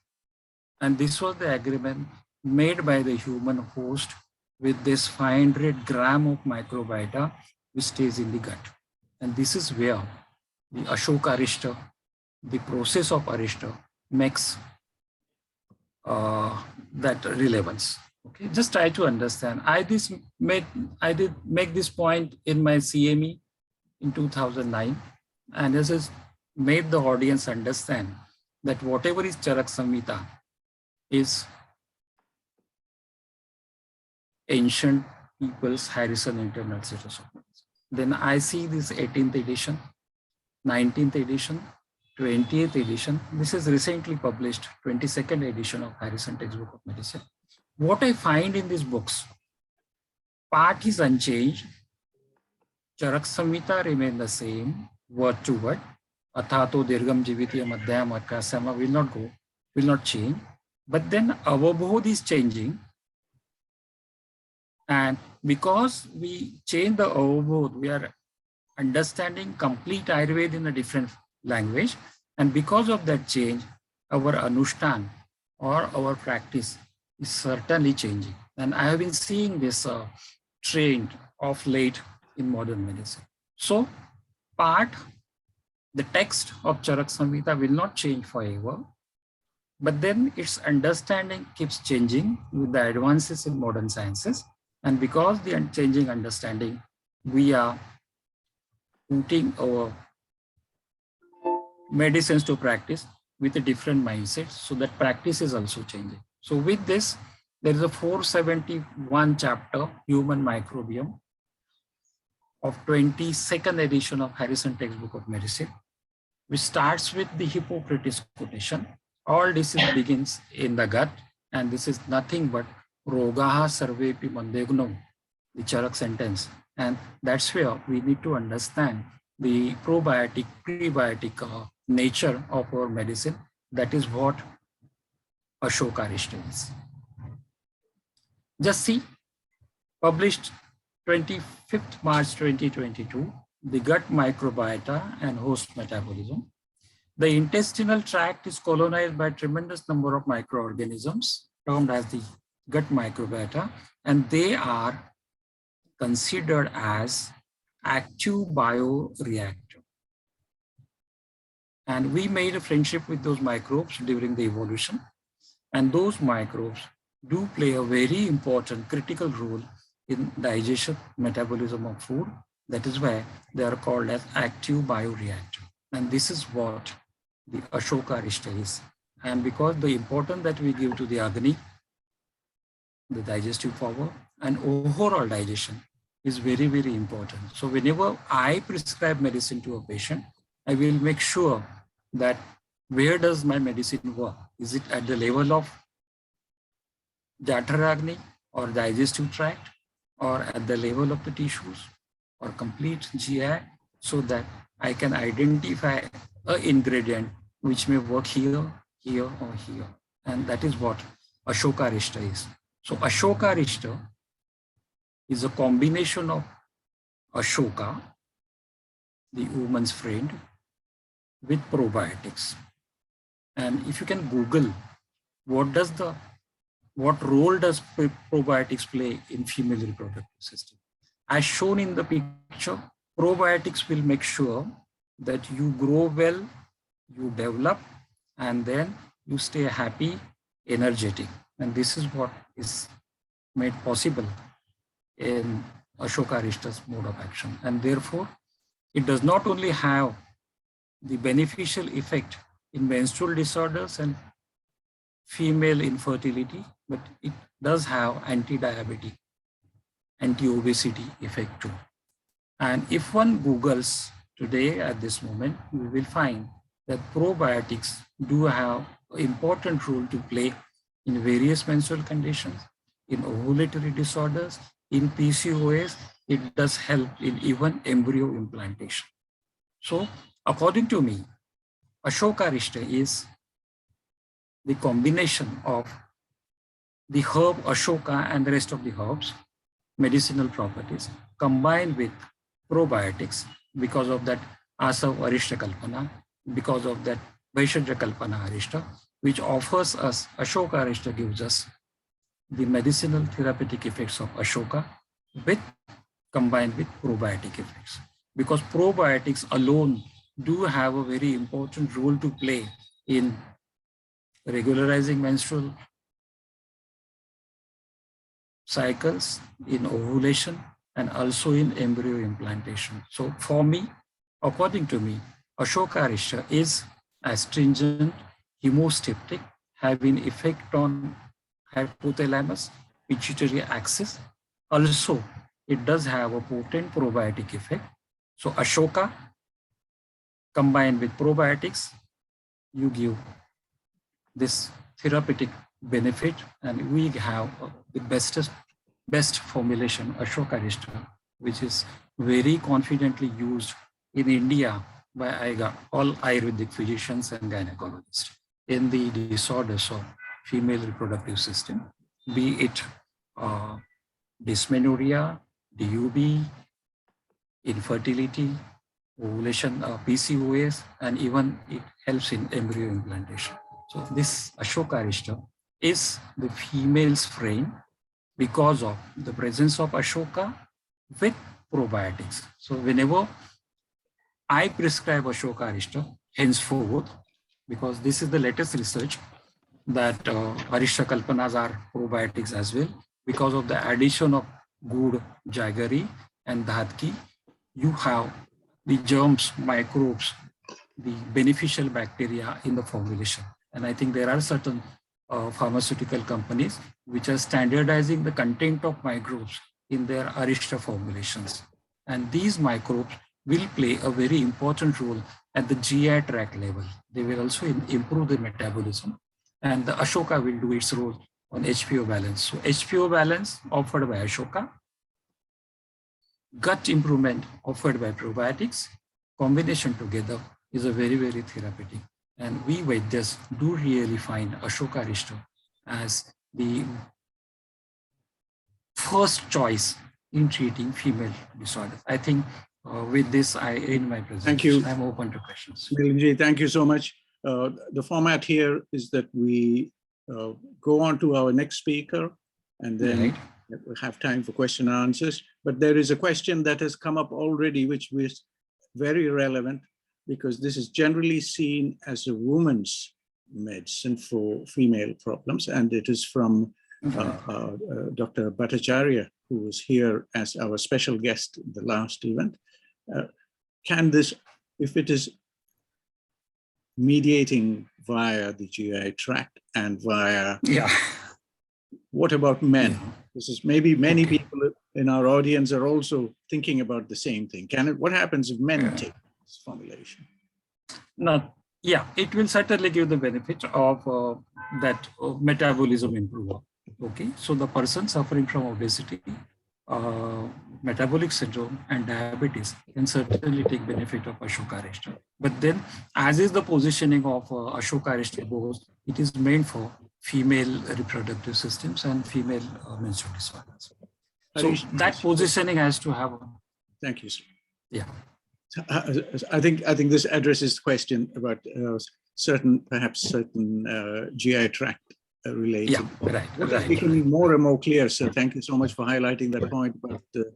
And this was the agreement made by the human host with this 500 gram of microbiota which stays in the gut. And this is where the Ashokarishta, the process of Arishta, makes that relevance. Okay, just try to understand. I did make this point in my CME in 2009, and this has made the audience understand that whatever is Charak Samhita is ancient people's Harrison internal status of medicine. Then I see this 18th edition, 19th edition, 20th edition. This is recently published, 22nd edition of Harrison textbook of medicine. What I find in these books, part is unchanged. Charak Samhita remain the same, word to word. Athato dirgam jivitiyam adhyayam akrasama will not change. But then avabodh is changing. And because we change the avabodh, we are understanding complete Ayurveda in a different language. And because of that change, our anushthan or our practice is certainly changing. And I have been seeing this trend of late in modern medicine. So the text of Charak Samhita will not change forever, but then its understanding keeps changing with the advances in modern sciences. And because the changing understanding, we are putting our medicines to practice with a different mindset, so that practice is also changing. So with this, there is a 471 chapter, Human Microbiome, of 22nd edition of Harrison textbook of medicine, which starts with the Hippocrates quotation. All disease begins in the gut, and this is nothing but rogaha sarvepi mandegno, the Charak sentence. And that's where we need to understand the probiotic, prebiotic nature of our medicine. That is what Ashokarishta is. Just see, published 25th March 2022, the gut microbiota and host metabolism. The intestinal tract is colonized by a tremendous number of microorganisms termed as the gut microbiota, and they are considered as active bioreactor. And we made a friendship with those microbes during the evolution, and those microbes do play a very important critical role in digestion, metabolism of food. That is why they are called as active bioreactor. And this is what the Ashokarishta is. And because the importance that we give to the Agni, the digestive power, and overall digestion is very, very important. So whenever I prescribe medicine to a patient, I will make sure that where does my medicine work? Is it at the level of Jataragni or digestive tract, or at the level of the tissues, or complete GI, so that I can identify an ingredient which may work here, here, or here. And that is what Ashokarishta is. So Ashokarishta is a combination of Ashoka, the woman's friend, with probiotics. And if you can Google, what role does probiotics play in female reproductive system? As shown in the picture, probiotics will make sure that you grow well, you develop, and then you stay happy, energetic. And this is what is made possible in Ashokarishta's mode of action. And therefore, it does not only have the beneficial effect in menstrual disorders and female infertility, but it does have anti-diabetic, anti-obesity effect too. And if one Googles today at this moment, we will find that probiotics do have an important role to play in various menstrual conditions, in ovulatory disorders, in PCOS. It does help in even embryo implantation. So according to me, Ashokarishta is the combination of the herb Ashoka and the rest of the herbs, medicinal properties, combined with probiotics because of that Ashokarishta Kalpana, because of that Vaishadra Kalpana Arishta, which offers us, Ashokarishta gives us the medicinal therapeutic effects of Ashoka combined with probiotic effects. Because probiotics alone do have a very important role to play in regularizing menstrual cycles, in ovulation, and also in embryo implantation. So for me, according to me, Ashokarishta is astringent, hemostatic, having effect on hypothalamus, pituitary axis. Also, it does have a potent probiotic effect. So Ashoka combined with probiotics, you give this therapeutic benefit, and we have the best formulation, Ashokarishta, which is very confidently used in India by all Ayurvedic physicians and gynecologists in the disorders of female reproductive system, be it dysmenorrhagia, DUB, infertility, ovulation, PCOS, and even it helps in embryo implantation. So this Ashokarishta is the female's friend because of the presence of Ashoka with probiotics. So whenever I prescribe Ashokarishta, henceforth, because this is the latest research that Arishta Kalpanas are probiotics as well, because of the addition of good jaggery and dhatki, you have the germs, microbes, the beneficial bacteria in the formulation. And I think there are certain pharmaceutical companies which are standardizing the content of microbes in their Arishta formulations. And these microbes will play a very important role at the GI tract level. They will also improve the metabolism, and the Ashoka will do its role on HPO balance. So HPO balance offered by Ashoka, gut improvement offered by probiotics, combination together is a very, very therapeutic. And we Vaidyas do really find Ashokarishta as the first choice in treating female disorders. I think with this, I end my presentation. Thank you. I'm open to questions. Milinji, thank you so much. The format here is that we go on to our next speaker, and then we have time for question and answers. But there is a question that has come up already, which was very relevant, because this is generally seen as a woman's medicine for female problems. And it is from Dr. Bhattacharya, who was here as our special guest in the last event. Can this, if it is mediating via the GI tract and via, what about men? This is maybe many people in our audience are also thinking about the same thing. What happens if men take this formulation? No, it will certainly give the benefit of that metabolism improver. Okay, so the person suffering from obesity, metabolic syndrome, and diabetes can certainly take benefit of Ashokarishta. But then, as is the positioning of Ashokarishta goes, it is meant for female reproductive systems and female menstrual disorders. So that positioning has to have. Thank you, sir. Yeah. I think this addresses the question about perhaps certain GI tract related. Yeah, right. Becoming more and more clear, sir. Thank you so much for highlighting that point about the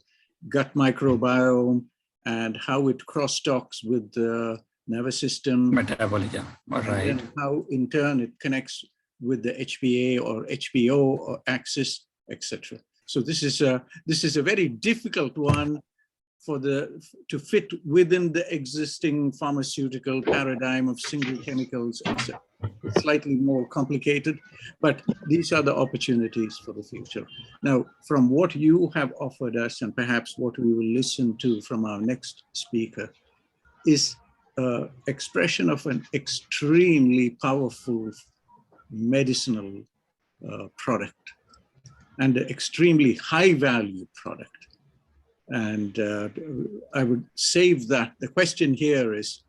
gut microbiome and how it cross-talks with the nervous system. Metabolic, right. And how in turn it connects with the HPA or HPO or axis, etc. So this is a very difficult one to fit within the existing pharmaceutical paradigm of single chemicals, etc. It's slightly more complicated, but these are the opportunities for the future. Now, from what you have offered us, and perhaps what we will listen to from our next speaker, is expression of an extremely powerful medicinal product and an extremely high value product. And I would save that. The question here is,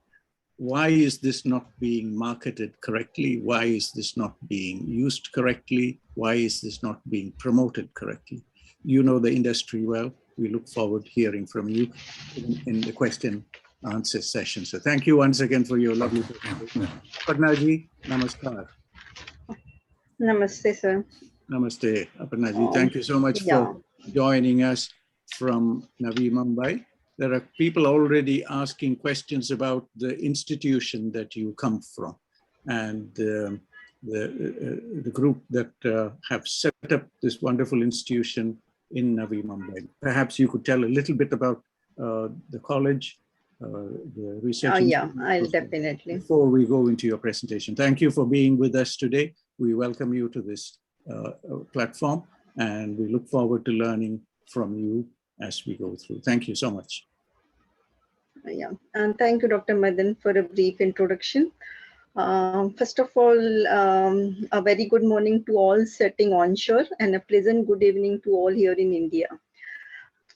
why is this not being marketed correctly? Why is this not being used correctly? Why is this not being promoted correctly? You know the industry well. We look forward to hearing from you in the question answer session. So thank you once again for your lovely presentation. Aparnaji, namaskar. Namaste, sir. Namaste, Aparnaji. Thank you so much for joining us from Navi Mumbai. There are people already asking questions about the institution that you come from and the group that have set up this wonderful institution in Navi Mumbai. Perhaps you could tell a little bit about the college, the research. Yeah, I'll definitely. Before we go into your presentation. Thank you for being with us today. We welcome you to this platform, and we look forward to learning from you as we go through. Thank you so much. Yeah, and thank you, Dr. Madan, for a brief introduction. First of all, a very good morning to all sitting onshore and a pleasant good evening to all here in India.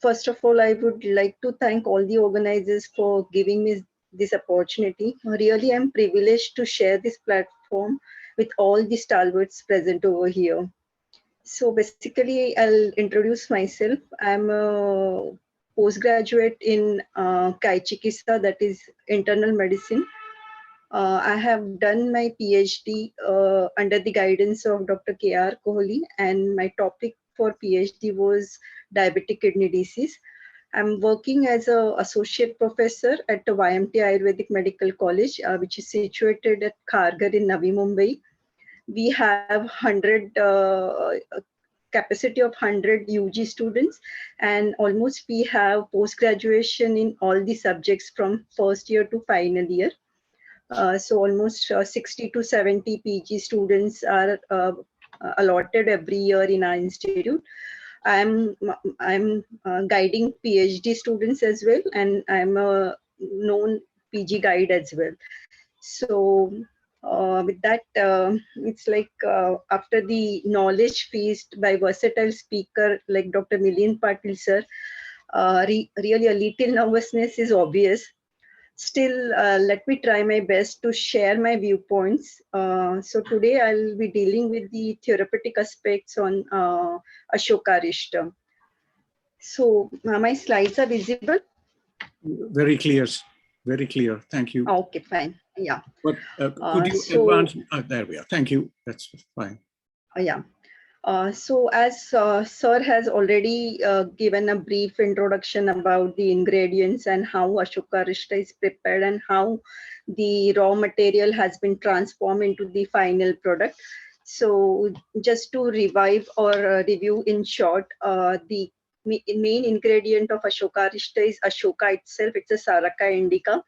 First of all, I would like to thank all the organizers for giving me this opportunity. Really, I'm privileged to share this platform with all the stalwarts present over here. So basically, I'll introduce myself. I'm a postgraduate in Chiquisa, that is internal medicine. I have done my PhD under the guidance of Dr. K.R. Kohli, and my topic for PhD was diabetic kidney disease. I'm working as an associate professor at the YMT Ayurvedic Medical College, which is situated at Kharghar in Navi Mumbai. We have 100 capacity of 100 UG students, and almost we have post-graduation in all the subjects from first year to final year. So almost 60 to 70 PG students are allotted every year in our institute. I'm guiding PhD students as well, and I'm a known PG guide as well. So with that, it's like after the knowledge feast by versatile speaker like Dr. Milind Patil sir, really a little nervousness is obvious. Still, let me try my best to share my viewpoints. So today I'll be dealing with the therapeutic aspects on Ashokarishta. So my slides are visible? Very clear, very clear. Thank you. Okay, fine. Yeah. But could you advance? There we are. Thank you. That's fine. Yeah. So as sir has already given a brief introduction about the ingredients and how Ashokarishta is prepared and how the raw material has been transformed into the final product. So just to revive or review in short, the main ingredient of Ashokarishta is Ashoka itself. It's a Saraca indica.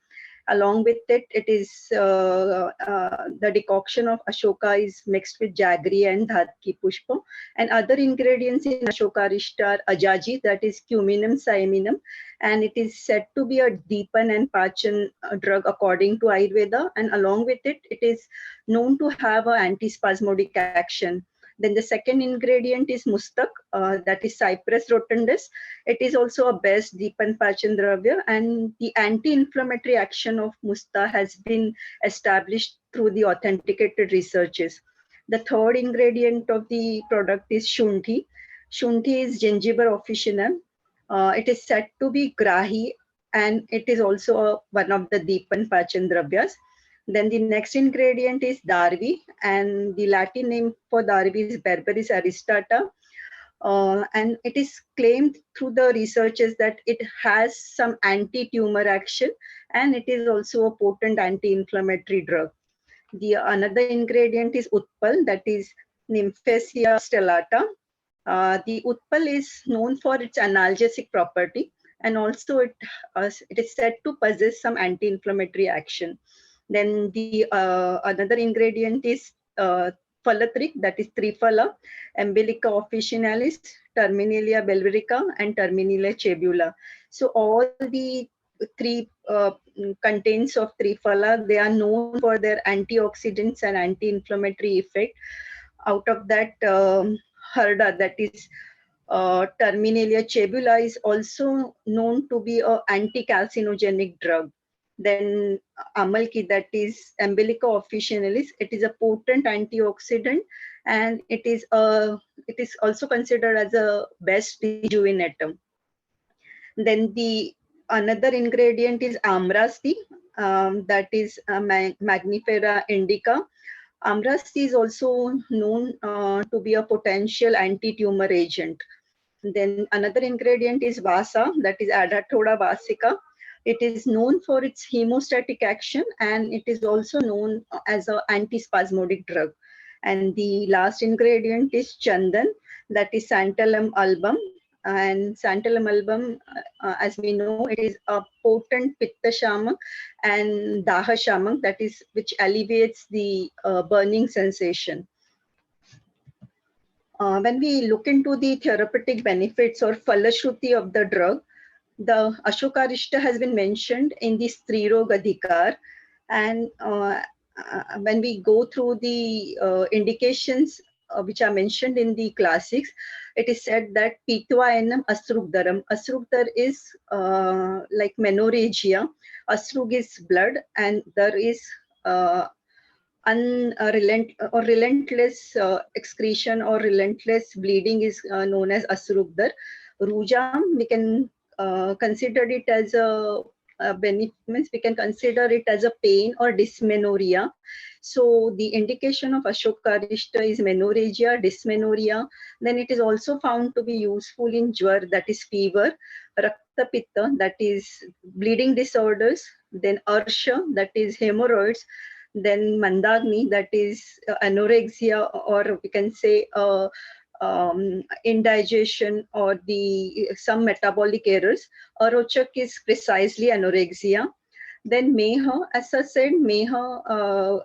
Along with it, it is the decoction of Ashoka is mixed with jaggery and haritaki pushpa. And other ingredients in Ashokarishta are ajaji, that is cuminum cyaminum, and it is said to be a deepan and pachan drug according to Ayurveda. And along with it, it is known to have an antispasmodic action. Then the second ingredient is mustak, that is Cypress rotundus. It is also a best deepan pachan dravya, and the anti-inflammatory action of musta has been established through the authenticated researches. The third ingredient of the product is shunthi. Shunthi is gingiber officinum. It is said to be grahi, and it is also one of the deepan pachan dravyas. Then the next ingredient is darvi, and the Latin name for darvi is Berberis aristata. And it is claimed through the researchers that it has some anti-tumor action, and it is also a potent anti-inflammatory drug. The another ingredient is utpal, that is Nymphaea stellata. The utpal is known for its analgesic property, and also it is said to possess some anti-inflammatory action. Then the another ingredient is phalatric, that is Triphala, Umbilica officinalis, Terminalia belverica, and Terminalia chebula. So all the three contains of Triphala. They are known for their antioxidants and anti-inflammatory effect. Out of that, Harda, that is Terminalia chebula, is also known to be an anti-calcinogenic drug. Then Amalki, that is Embolica officinalis, it is a potent antioxidant, and it is also considered as a best rejuvenator. Then the another ingredient is amrasti, that is Magnifera indica. Amrasti is also known to be a potential anti-tumor agent. Then another ingredient is vasa, that is Adathoda vasica. It is known for its hemostatic action, and it is also known as an antispasmodic drug. And the last ingredient is chandan, that is Santalum album. And Santalum album, as we know, it is a potent pitta shamak and daha shamak, that is which alleviates the burning sensation. When we look into the therapeutic benefits or falashruti of the drug, the Ashokarishta has been mentioned in the Stri Rog Adhikar, and when we go through the indications which are mentioned in the classics, it is said that Pitva enam asrugdaram. Asrugdar is like menorrhagia. Asrug is blood, and there is relentless excretion or relentless bleeding is known as asrugdar. Rujam, we can consider it as a means we can consider it as a pain or dysmenorrhea. So the indication of Ashokarishta is menorrhagia, dysmenorrhea. Then it is also found to be useful in jwar, that is fever, rakta pitta, that is bleeding disorders, then arsha, that is hemorrhoids, then mandagni, that is anorexia, or we can say indigestion or some metabolic errors. Arochak is precisely anorexia. Then meha, as I said, meha,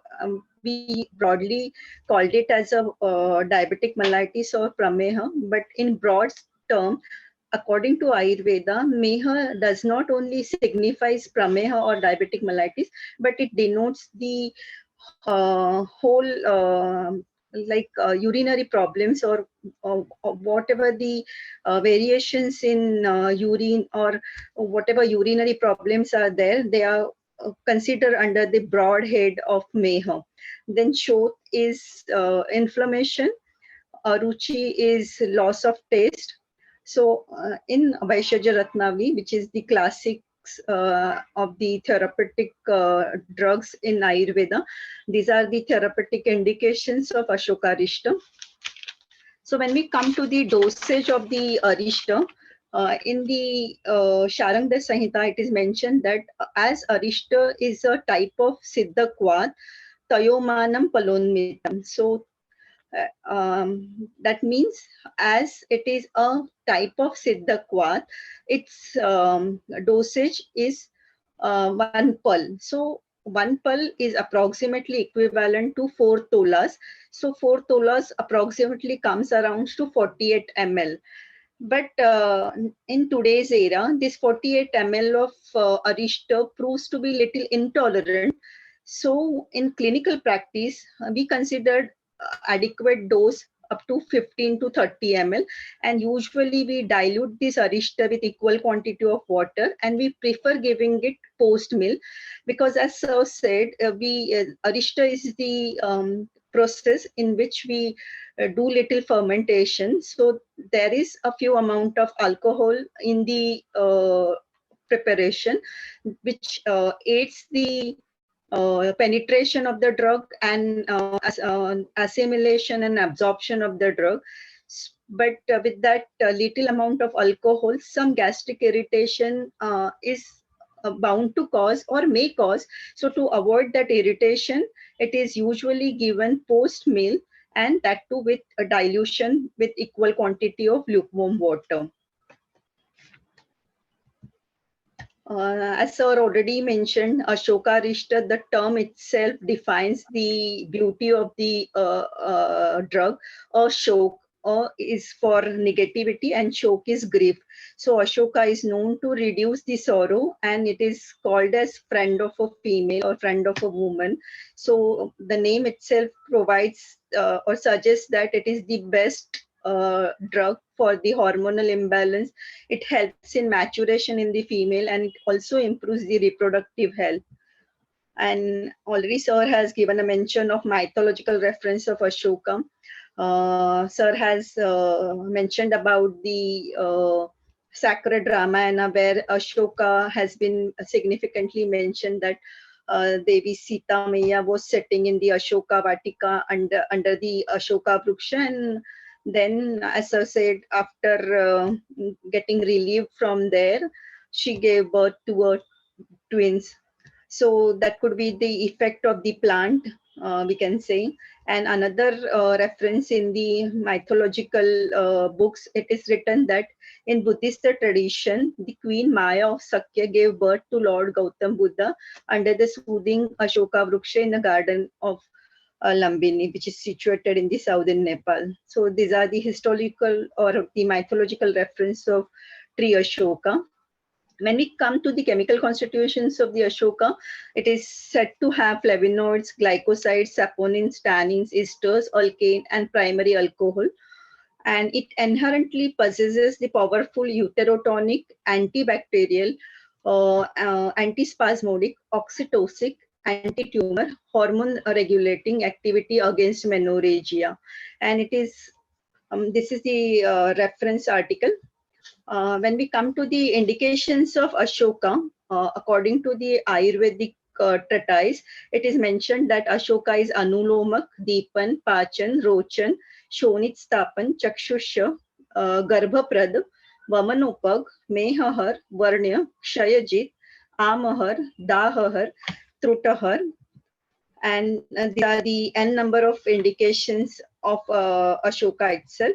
we broadly called it as a diabetic mellitus or prameha, but in broad term, according to Ayurveda, meha does not only signifies prameha or diabetic mellitus, but it denotes the whole urinary problems or whatever the variations in urine or whatever urinary problems are there, they are considered under the broad head of meha. Then shot is inflammation. Ruchi is loss of taste. So in Vaishyaja Ratnavali, which is the classics of the therapeutic drugs in Ayurveda, these are the therapeutic indications of Ashokarishta. So when we come to the dosage of the Arishta, in the Sharangda Samhita, it is mentioned that as Arishta is a type of Siddha Kvad, Tayomanam Palonmitam. So that means as it is a type of Siddha Kvad, its dosage is 1 pul. So 1 pul is approximately equivalent to 4 tolas. So 4 tolas approximately comes around to 48 ml. But in today's era, this 48 ml of Arishta proves to be little intolerant. So in clinical practice, we considered adequate dose up to 15 to 30 ml, and usually we dilute this Arishta with equal quantity of water, and we prefer giving it post meal, because as Sir said, Arishta is the process in which we do little fermentation. So there is a few amount of alcohol in the preparation, which aids the penetration of the drug and assimilation and absorption of the drug. But with that little amount of alcohol, some gastric irritation is bound to cause or may cause. So to avoid that irritation, it is usually given post meal, and that too with a dilution with equal quantity of lukewarm water. As Sir already mentioned, Ashokarishta, the term itself defines the beauty of the drug. Ashok is for negativity and Shok is grief. So Ashoka is known to reduce the sorrow, and it is called as friend of a female or friend of a woman. So the name itself provides or suggests that it is the best drug for the hormonal imbalance. It helps in maturation in the female, and it also improves the reproductive health. And already Sir has given a mention of mythological reference of Ashoka. Sir has mentioned about the sacred Ramayana, where Ashoka has been significantly mentioned, that Devi Sita Maya was sitting in the Ashoka Vatika under the Ashoka Vriksha. And then, as I said, after getting relieved from there, she gave birth to twins. So that could be the effect of the plant, we can say. And another reference in the mythological books, it is written that in Buddhist tradition, the Queen Maya of Sakya gave birth to Lord Gautam Buddha under the soothing Ashoka Vriksha in the garden of Lumbini, which is situated in the southern Nepal. So these are the historical or the mythological reference of tree Ashoka. When we come to the chemical constitutions of the Ashoka, it is said to have flavonoids, glycosides, saponins, tannins, esters, alkane, and primary alcohol. And it inherently possesses the powerful uterotonic, antibacterial, antispasmodic, oxytoxic, anti-tumor, hormone regulating activity against menorrhagia. And it is, this is the reference article. When we come to the indications of Ashoka, according to the Ayurvedic treatise, it is mentioned that Ashoka is Anulomak, Deepan, Pachan, Rochan, Shonit Stapan, Chakshusha, Garbhaprad, Vamanopag, Mehahar, Varnya, Kshayajit, Amahar, Dahahar, Trutahar. And these are the n number of indications of Ashoka itself.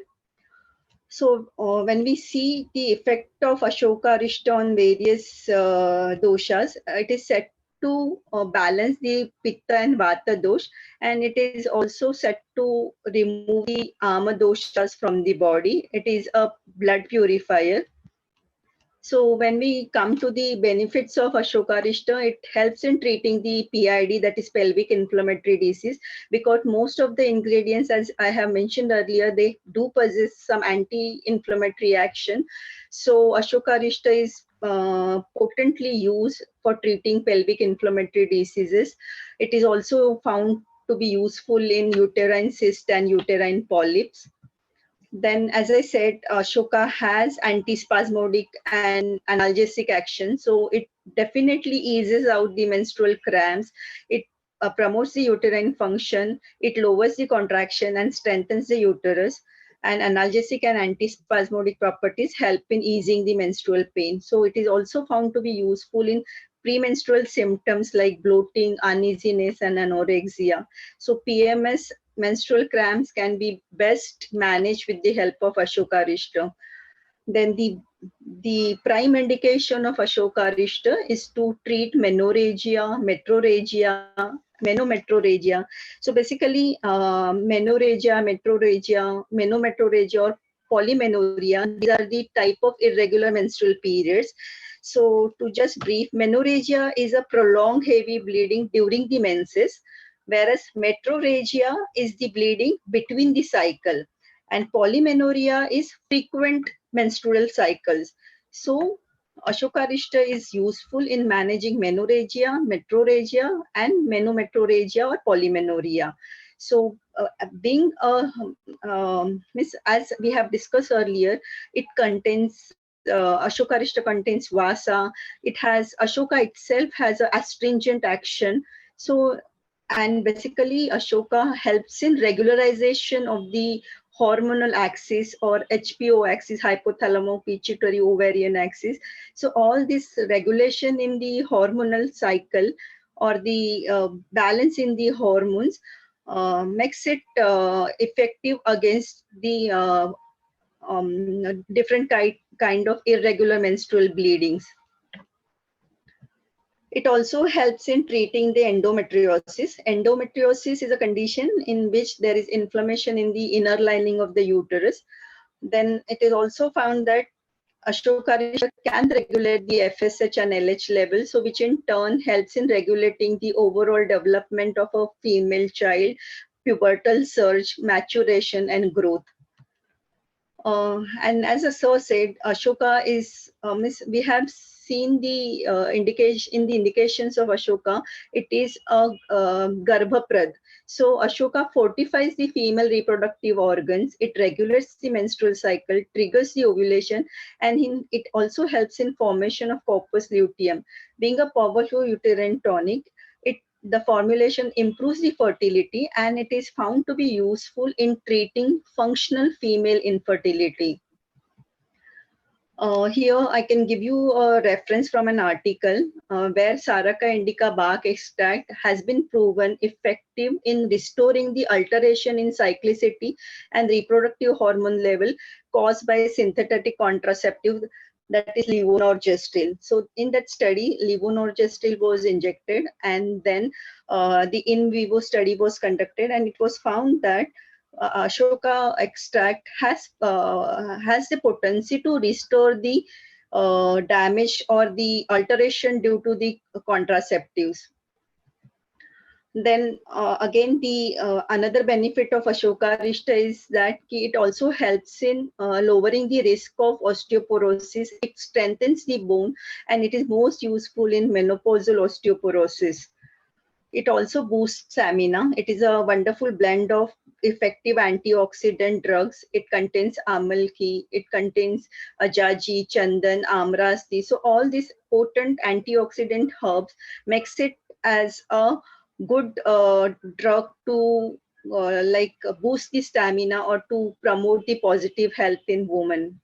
So when we see the effect of Ashokarishta on various doshas, it is said to balance the Pitta and Vata dosh, and it is also said to remove the Ama doshas from the body. It is a blood purifier. So when we come to the benefits of Ashokarishta, it helps in treating the PID, that is pelvic inflammatory disease, because most of the ingredients, as I have mentioned earlier, they do possess some anti-inflammatory action. So Ashokarishta is potently used for treating pelvic inflammatory diseases. It is also found to be useful in uterine cyst and uterine polyps. Then, as I said, Ashoka has antispasmodic and analgesic action. So it definitely eases out the menstrual cramps. It promotes the uterine function. It lowers the contraction and strengthens the uterus. And analgesic and antispasmodic properties help in easing the menstrual pain. So it is also found to be useful in premenstrual symptoms like bloating, uneasiness, and anorexia. So PMS, menstrual cramps, can be best managed with the help of Ashokarishta. Then the prime indication of Ashokarishta is to treat menorrhagia, metrorrhagia, menometrorrhagia. So basically, menorrhagia, metrorrhagia, menometrorrhagia, or polymenorrhea, these are the type of irregular menstrual periods. So to just brief, menorrhagia is a prolonged heavy bleeding during the menses, whereas metrorrhagia is the bleeding between the cycle, and polymenorrhea is frequent menstrual cycles. So Ashokarishta is useful in managing menorrhagia, metrorrhagia, and menometrorrhagia or polymenorrhea. So being a, as we have discussed earlier, it contains Ashokarishta contains vasa. It has, Ashoka itself has an astringent action. So, and basically Ashoka helps in regularization of the hormonal axis, or HPO axis, hypothalamo pituitary ovarian axis. So all this regulation in the hormonal cycle, or the balance in the hormones, makes it effective against the different kind of irregular menstrual bleedings. It also helps in treating the endometriosis. Endometriosis is a condition in which there is inflammation in the inner lining of the uterus. Then it is also found that Ashokarishta can regulate the FSH and LH levels, so which in turn helps in regulating the overall development of a female child, pubertal surge, maturation, and growth. And as Sir said, Ashoka is, we have seen the indications of Ashoka, it is a garbhaprad. So Ashoka fortifies the female reproductive organs, it regulates the menstrual cycle, triggers the ovulation, and it also helps in formation of corpus luteum. Being a powerful uterine tonic, the formulation improves the fertility, and it is found to be useful in treating functional female infertility. Here I can give you a reference from an article where Saraca indica bark extract has been proven effective in restoring the alteration in cyclicity and reproductive hormone level caused by synthetic contraceptive, that is levonorgestrel. So in that study, levonorgestrel was injected, and then the in vivo study was conducted, and it was found that Ashoka extract has the potency to restore the damage or the alteration due to the contraceptives. Then again, the another benefit of Ashokarishta is that it also helps in lowering the risk of osteoporosis. It strengthens the bone, and it is most useful in menopausal osteoporosis. It also boosts stamina. It is a wonderful blend of effective antioxidant drugs. It contains amalki, it contains ajaji, chandan, amrasti. So all these potent antioxidant herbs makes it as a good drug to boost the stamina or to promote the positive health in women.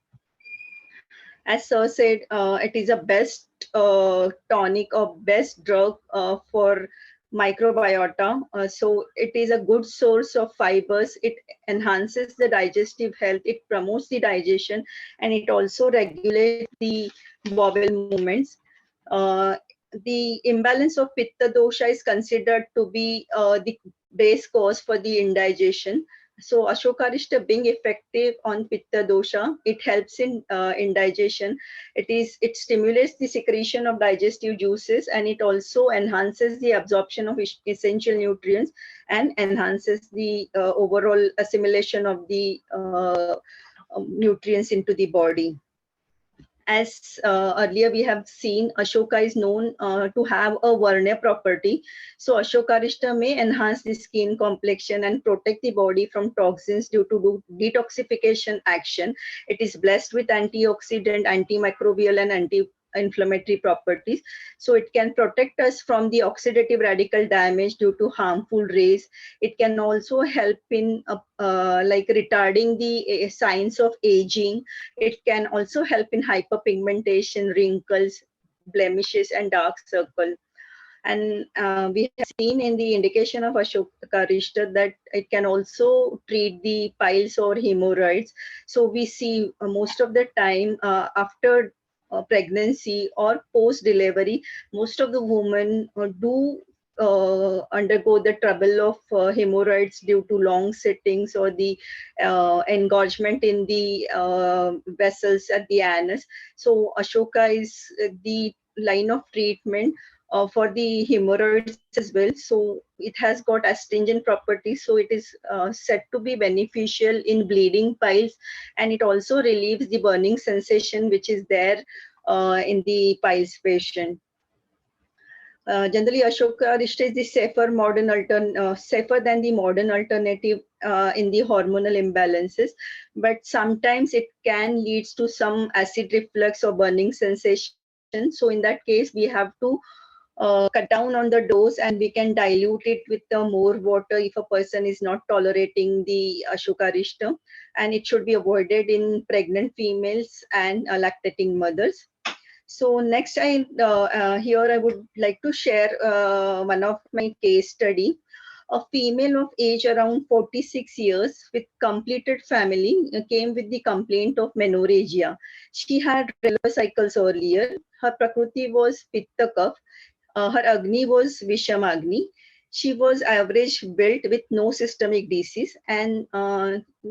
As Sir said, it is a best tonic or best drug for microbiota. So it is a good source of fibers. It enhances the digestive health. It promotes the digestion, and it also regulates the bowel movements. The imbalance of pitta dosha is considered to be the base cause for the indigestion. So Ashokarishta being effective on pitta dosha, it helps in indigestion. It stimulates the secretion of digestive juices, and it also enhances the absorption of essential nutrients and enhances the overall assimilation of the nutrients into the body. As earlier we have seen, Ashoka is known to have a Varna property. So Ashokarishta may enhance the skin complexion and protect the body from toxins due to detoxification action. It is blessed with antioxidant, antimicrobial, and anti-inflammatory properties. So it can protect us from the oxidative radical damage due to harmful rays. It can also help in retarding the signs of aging. It can also help in hyperpigmentation, wrinkles, blemishes, and dark circle. And we have seen in the indication of Ashokarishta that it can also treat the piles or hemorrhoids. So we see most of the time after pregnancy or post-delivery, most of the women do undergo the trouble of hemorrhoids due to long sittings or the engorgement in the vessels at the anus. So Ashoka is the line of treatment for the hemorrhoids as well. So it has got astringent properties. So it is said to be beneficial in bleeding piles, and it also relieves the burning sensation which is there in the piles patient. Generally, Ashokarishta is the safer than the modern alternative in the hormonal imbalances, but sometimes it can lead to some acid reflux or burning sensation. So in that case, we have to cut down on the dose, and we can dilute it with more water if a person is not tolerating the Ashokarishta, and it should be avoided in pregnant females and lactating mothers. So next, here I would like to share one of my case study. A female of age around 46 years with completed family came with the complaint of menorrhagia. She had regular cycles earlier. Her prakriti was pitta kapha. Her Agni was Visham Agni. She was average built with no systemic disease, and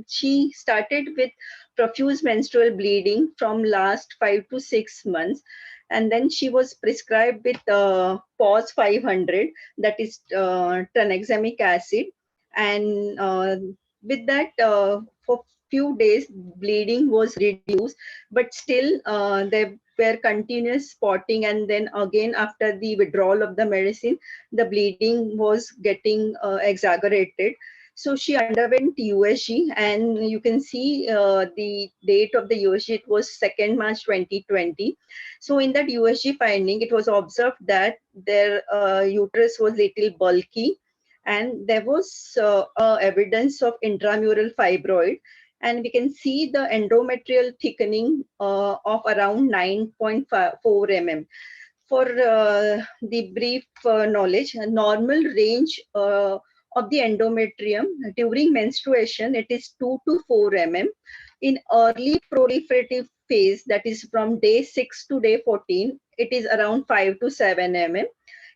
she started with profuse menstrual bleeding from last 5 to 6 months. And then she was prescribed with PAUS 500, that is tranexamic acid. And with that, for few days, bleeding was reduced, but still there were continuous spotting. And then again, after the withdrawal of the medicine, the bleeding was getting exaggerated. So she underwent USG, and you can see the date of the USG, it was 2nd March 2020. So in that USG finding, it was observed that their uterus was little bulky, and there was evidence of intramural fibroid. And we can see the endometrial thickening of around 9.4 mm. For the brief knowledge, a normal range of the endometrium during menstruation, it is 2 to 4 mm. In early proliferative phase, that is from day 6 to day 14, it is around 5 to 7 mm.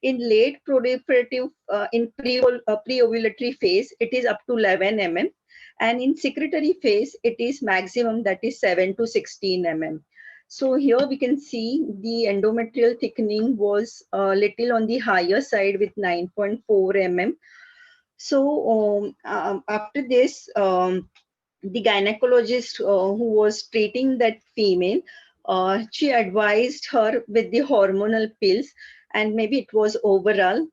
In late proliferative, in pre-ovulatory phase, it is up to 11 mm. And in secretory phase, it is maximum, that is 7 to 16 mm. So here we can see the endometrial thickening was a little on the higher side with 9.4 mm. So after this, the gynecologist who was treating that female, she advised her with the hormonal pills, and maybe it was overall,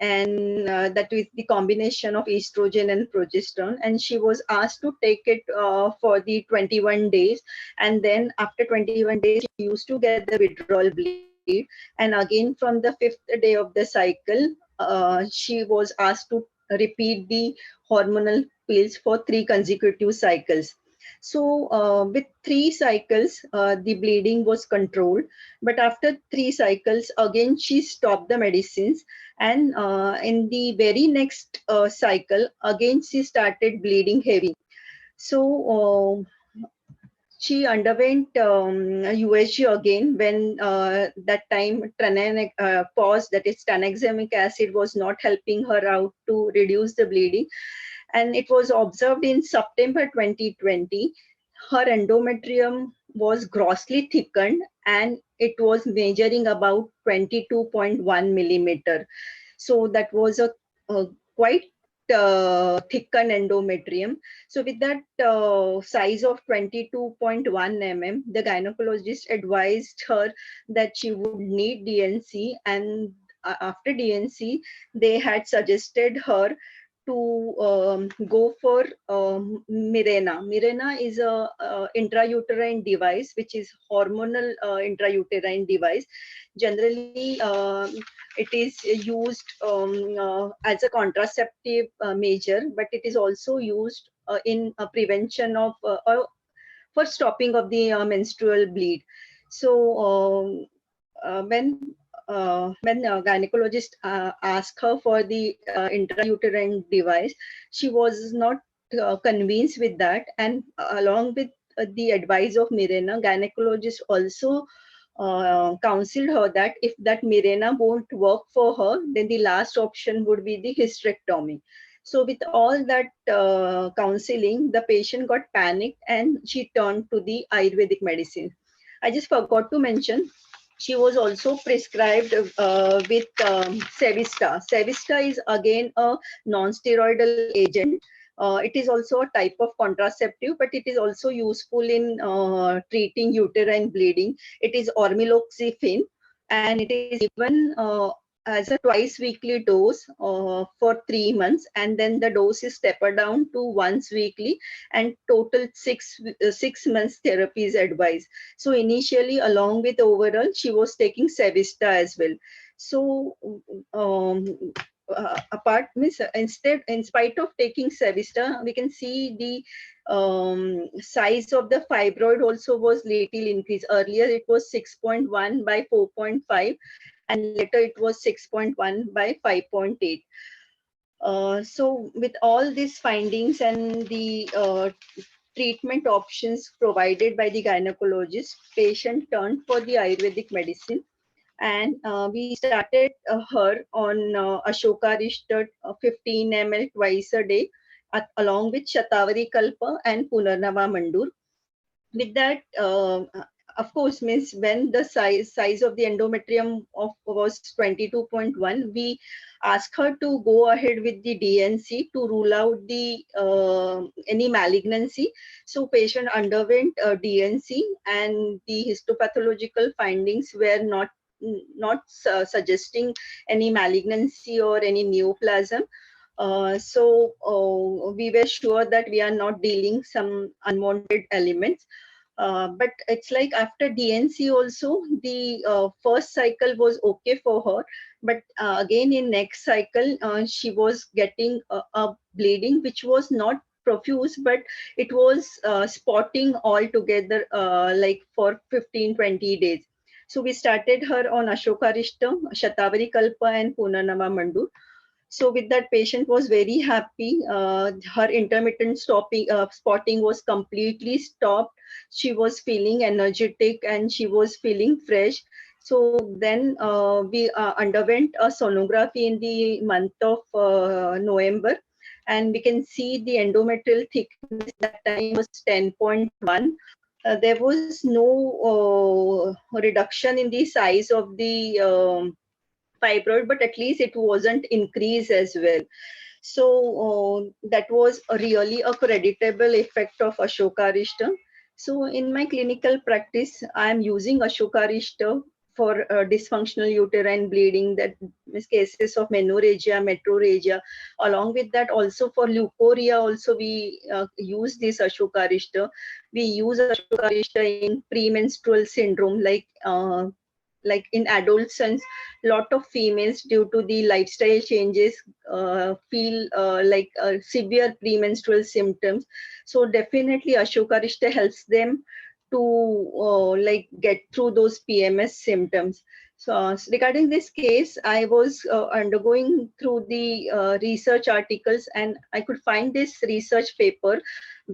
and that with the combination of estrogen and progesterone, and she was asked to take it for the 21 days. And then after 21 days, she used to get the withdrawal bleed, and again from the 5th day of the cycle, she was asked to repeat the hormonal pills for 3 consecutive cycles. So with 3 cycles, the bleeding was controlled. But after 3 cycles, again, she stopped the medicines. And in the very next cycle, again, she started bleeding heavy. So she underwent USG again when that time PAUS, that is tranexamic acid, was not helping her out to reduce the bleeding. And it was observed in September 2020. Her endometrium was grossly thickened, and it was measuring about 22.1 millimeter. So that was a quite thickened endometrium. So with that size of 22.1 mm, the gynecologist advised her that she would need DNC. And after DNC, they had suggested her to go for Mirena. Mirena is a intrauterine device, which is hormonal intrauterine device. Generally, it is used as a contraceptive measure, but it is also used in prevention of for stopping of the menstrual bleed. So when gynecologist asked her for the intrauterine device, she was not convinced with that. And along with the advice of Mirena, gynecologist also counseled her that if that Mirena won't work for her, then the last option would be the hysterectomy. So with all that counseling, the patient got panicked and she turned to the Ayurvedic medicine. I just forgot to mention, she was also prescribed with Sevista. Sevista is again a non-steroidal agent. It is also a type of contraceptive, but it is also useful in treating uterine bleeding. It is ormeloxifene, and it is given as a twice weekly dose for 3 months, and then the dose is stepped down to once weekly, and total 6 months therapy is advised. So initially, along with overall, she was taking Sevista as well. So apart means instead, in spite of taking Sevista, we can see the size of the fibroid also was little increased. Earlier it was 6.1 by 4.5, and later it was 6.1 by 5.8. So with all these findings and the treatment options provided by the gynecologist, patient turned for the Ayurvedic medicine. And we started her on Ashokarishta 15 ml twice a day, along with Shatavari Kalpa and Punarnava Mandur. With that, of course, means when the size of the endometrium was 22.1, we asked her to go ahead with the DNC to rule out the any malignancy. So patient underwent DNC, and the histopathological findings were not suggesting any malignancy or any neoplasm. So we were sure that we are not dealing some unwanted elements. But it's like after DNC also, the first cycle was okay for her. But again, in next cycle, she was getting a bleeding, which was not profuse, but it was spotting altogether like for 15-20 days. So we started her on Ashokarishta, Shatavari Kalpa and Punarnava Mandur. So with that, patient was very happy. Her intermittent spotting was completely stopped. She was feeling energetic and she was feeling fresh. So then we underwent a sonography in the month of November, and we can see the endometrial thickness that time was 10.1. There was no reduction in the size of the fibroid, but at least it wasn't increased as well. So that was really a creditable effect of Ashokarishta. So in my clinical practice, I am using Ashokarishta for dysfunctional uterine bleeding, that is cases of menorrhagia, metrorrhagia. Along with that, also for leukorrhea, also we use this Ashokarishta. We use Ashokarishta in premenstrual syndrome, like in adolescence, lot of females due to the lifestyle changes feel like severe premenstrual symptoms. So definitely Ashokarishta helps them to like get through those PMS symptoms. So regarding this case, I was undergoing through the research articles, and I could find this research paper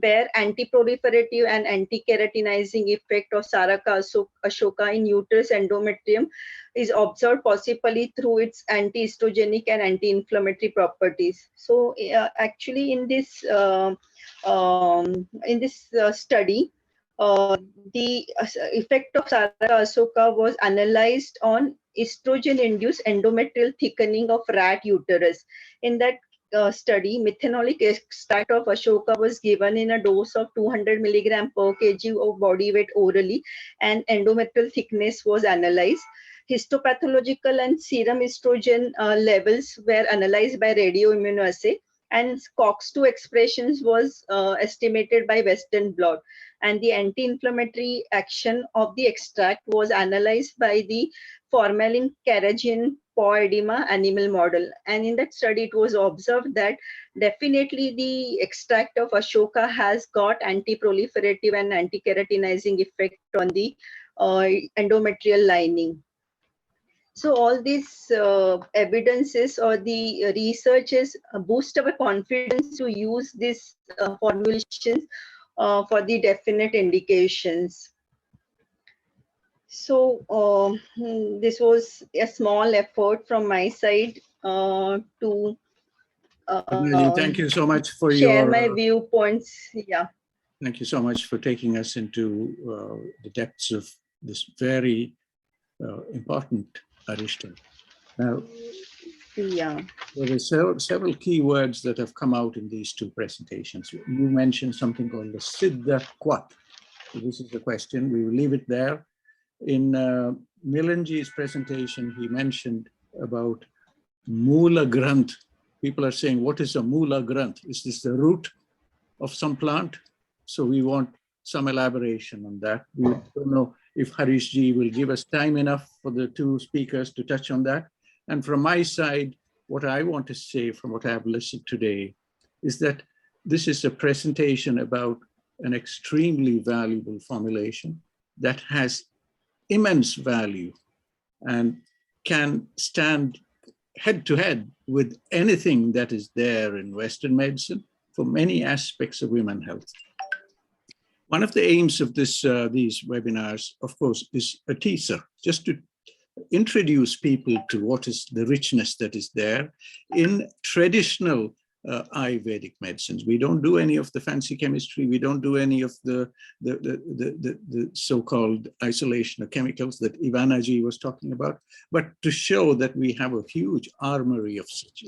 where anti-proliferative and anti-keratinizing effect of Saraca Ashoka in uterus endometrium is observed possibly through its anti-estrogenic and anti-inflammatory properties. So actually in this study, the effect of Saraca Ashoka was analyzed on estrogen-induced endometrial thickening of rat uterus. In that study, methanolic extract of Ashoka was given in a dose of 200 milligram per kg of body weight orally, and endometrial thickness was analyzed. Histopathological and serum estrogen levels were analyzed by radioimmunoassay, and COX-2 expressions was estimated by Western blot. And the anti-inflammatory action of the extract was analyzed by the formalin carrageen paw edema animal model. And in that study, it was observed that definitely the extract of Ashoka has got anti-proliferative and anti-keratinizing effect on the endometrial lining. So all these evidences or the researches boost our confidence to use these formulations for the definite indications. So this was a small effort from my side to thank you so much for share my viewpoints. Yeah. Thank you so much for taking us into the depths of this very important Arishta. Now, Yeah. there are several key words that have come out in these two presentations. You mentioned something called the Siddha Quat. So this is the question. We will leave it there. In Milanji's presentation, he mentioned about Mula Granth. People are saying, what is a Mula Granth? Is this the root of some plant? So we want some elaboration on that. We don't know if Harishji will give us time enough for the two speakers to touch on that. And from my side, what I want to say from what I've listened today is that this is a presentation about an extremely valuable formulation that has immense value and can stand head to head with anything that is there in Western medicine for many aspects of women's health. One of the aims of these webinars, of course, is a teaser, just to introduce people to what is the richness that is there in traditional Ayurvedic medicines. We don't do any of the fancy chemistry. We don't do any of the so-called isolation of chemicals that Ivanaji was talking about, but to show that we have a huge armory of such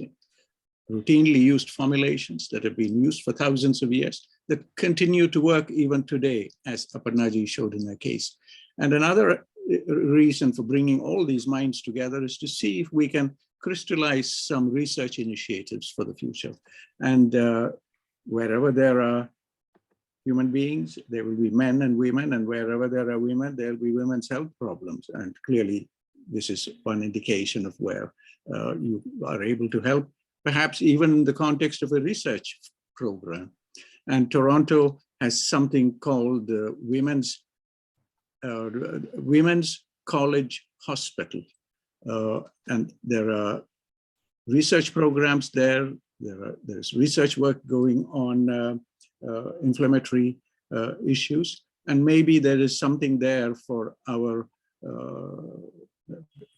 routinely used formulations that have been used for thousands of years that continue to work even today, as Aparnaji showed in her case. And another reason for bringing all these minds together is to see if we can crystallize some research initiatives for the future. And wherever there are human beings, there will be men and women, and wherever there are women, there'll be women's health problems. And clearly, this is one indication of where you are able to help, perhaps even in the context of a research program. And Toronto has something called the Women's College Hospital. And there are research programs there. There's research work going on inflammatory issues. And maybe there is something there for our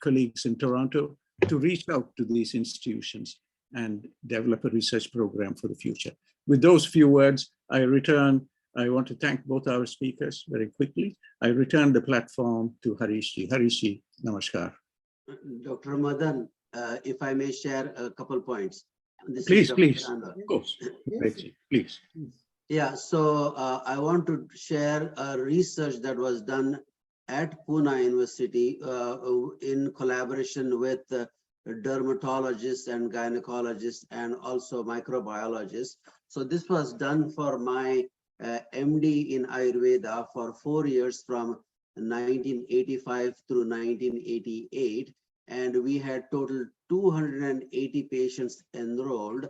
colleagues in Toronto to reach out to these institutions and develop a research program for the future. With those few words, I want to thank both our speakers very quickly. I return the platform to Harishji. Harishji, namaskar. Dr. Madan, if I may share a couple points. Please, of course. Please. Yeah, so I want to share a research that was done at Pune University in collaboration with dermatologists and gynecologists and also microbiologists. So this was done for my MD in Ayurveda for 4 years from 1985 through 1988. And we had total 280 patients enrolled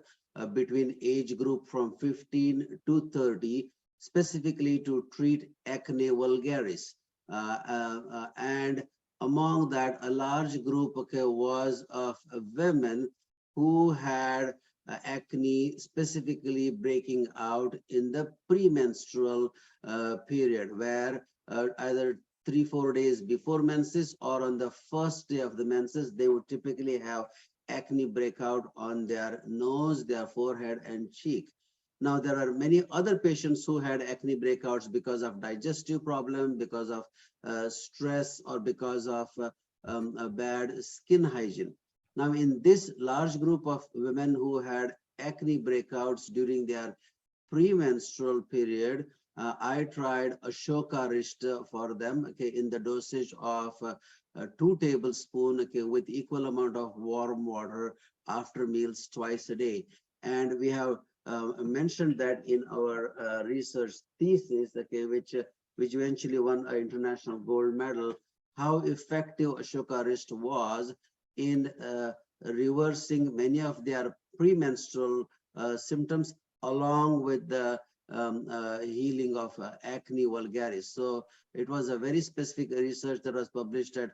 between age group from 15 to 30, specifically to treat acne vulgaris. And among that, a large group was of women who had acne specifically breaking out in the premenstrual period, where either 3-4 days before menses or on the first day of the menses, they would typically have acne breakout on their nose, their forehead, and cheek. Now, there are many other patients who had acne breakouts because of digestive problem, because of stress, or because of a bad skin hygiene. Now, in this large group of women who had acne breakouts during their premenstrual period, I tried Ashokarishta for them, in the dosage of 2 tablespoons, with equal amount of warm water after meals twice a day. And we have mentioned that in our research thesis, which eventually won an international gold medal, how effective Ashokarishta was in reversing many of their premenstrual symptoms, along with the healing of acne vulgaris. So it was a very specific research that was published at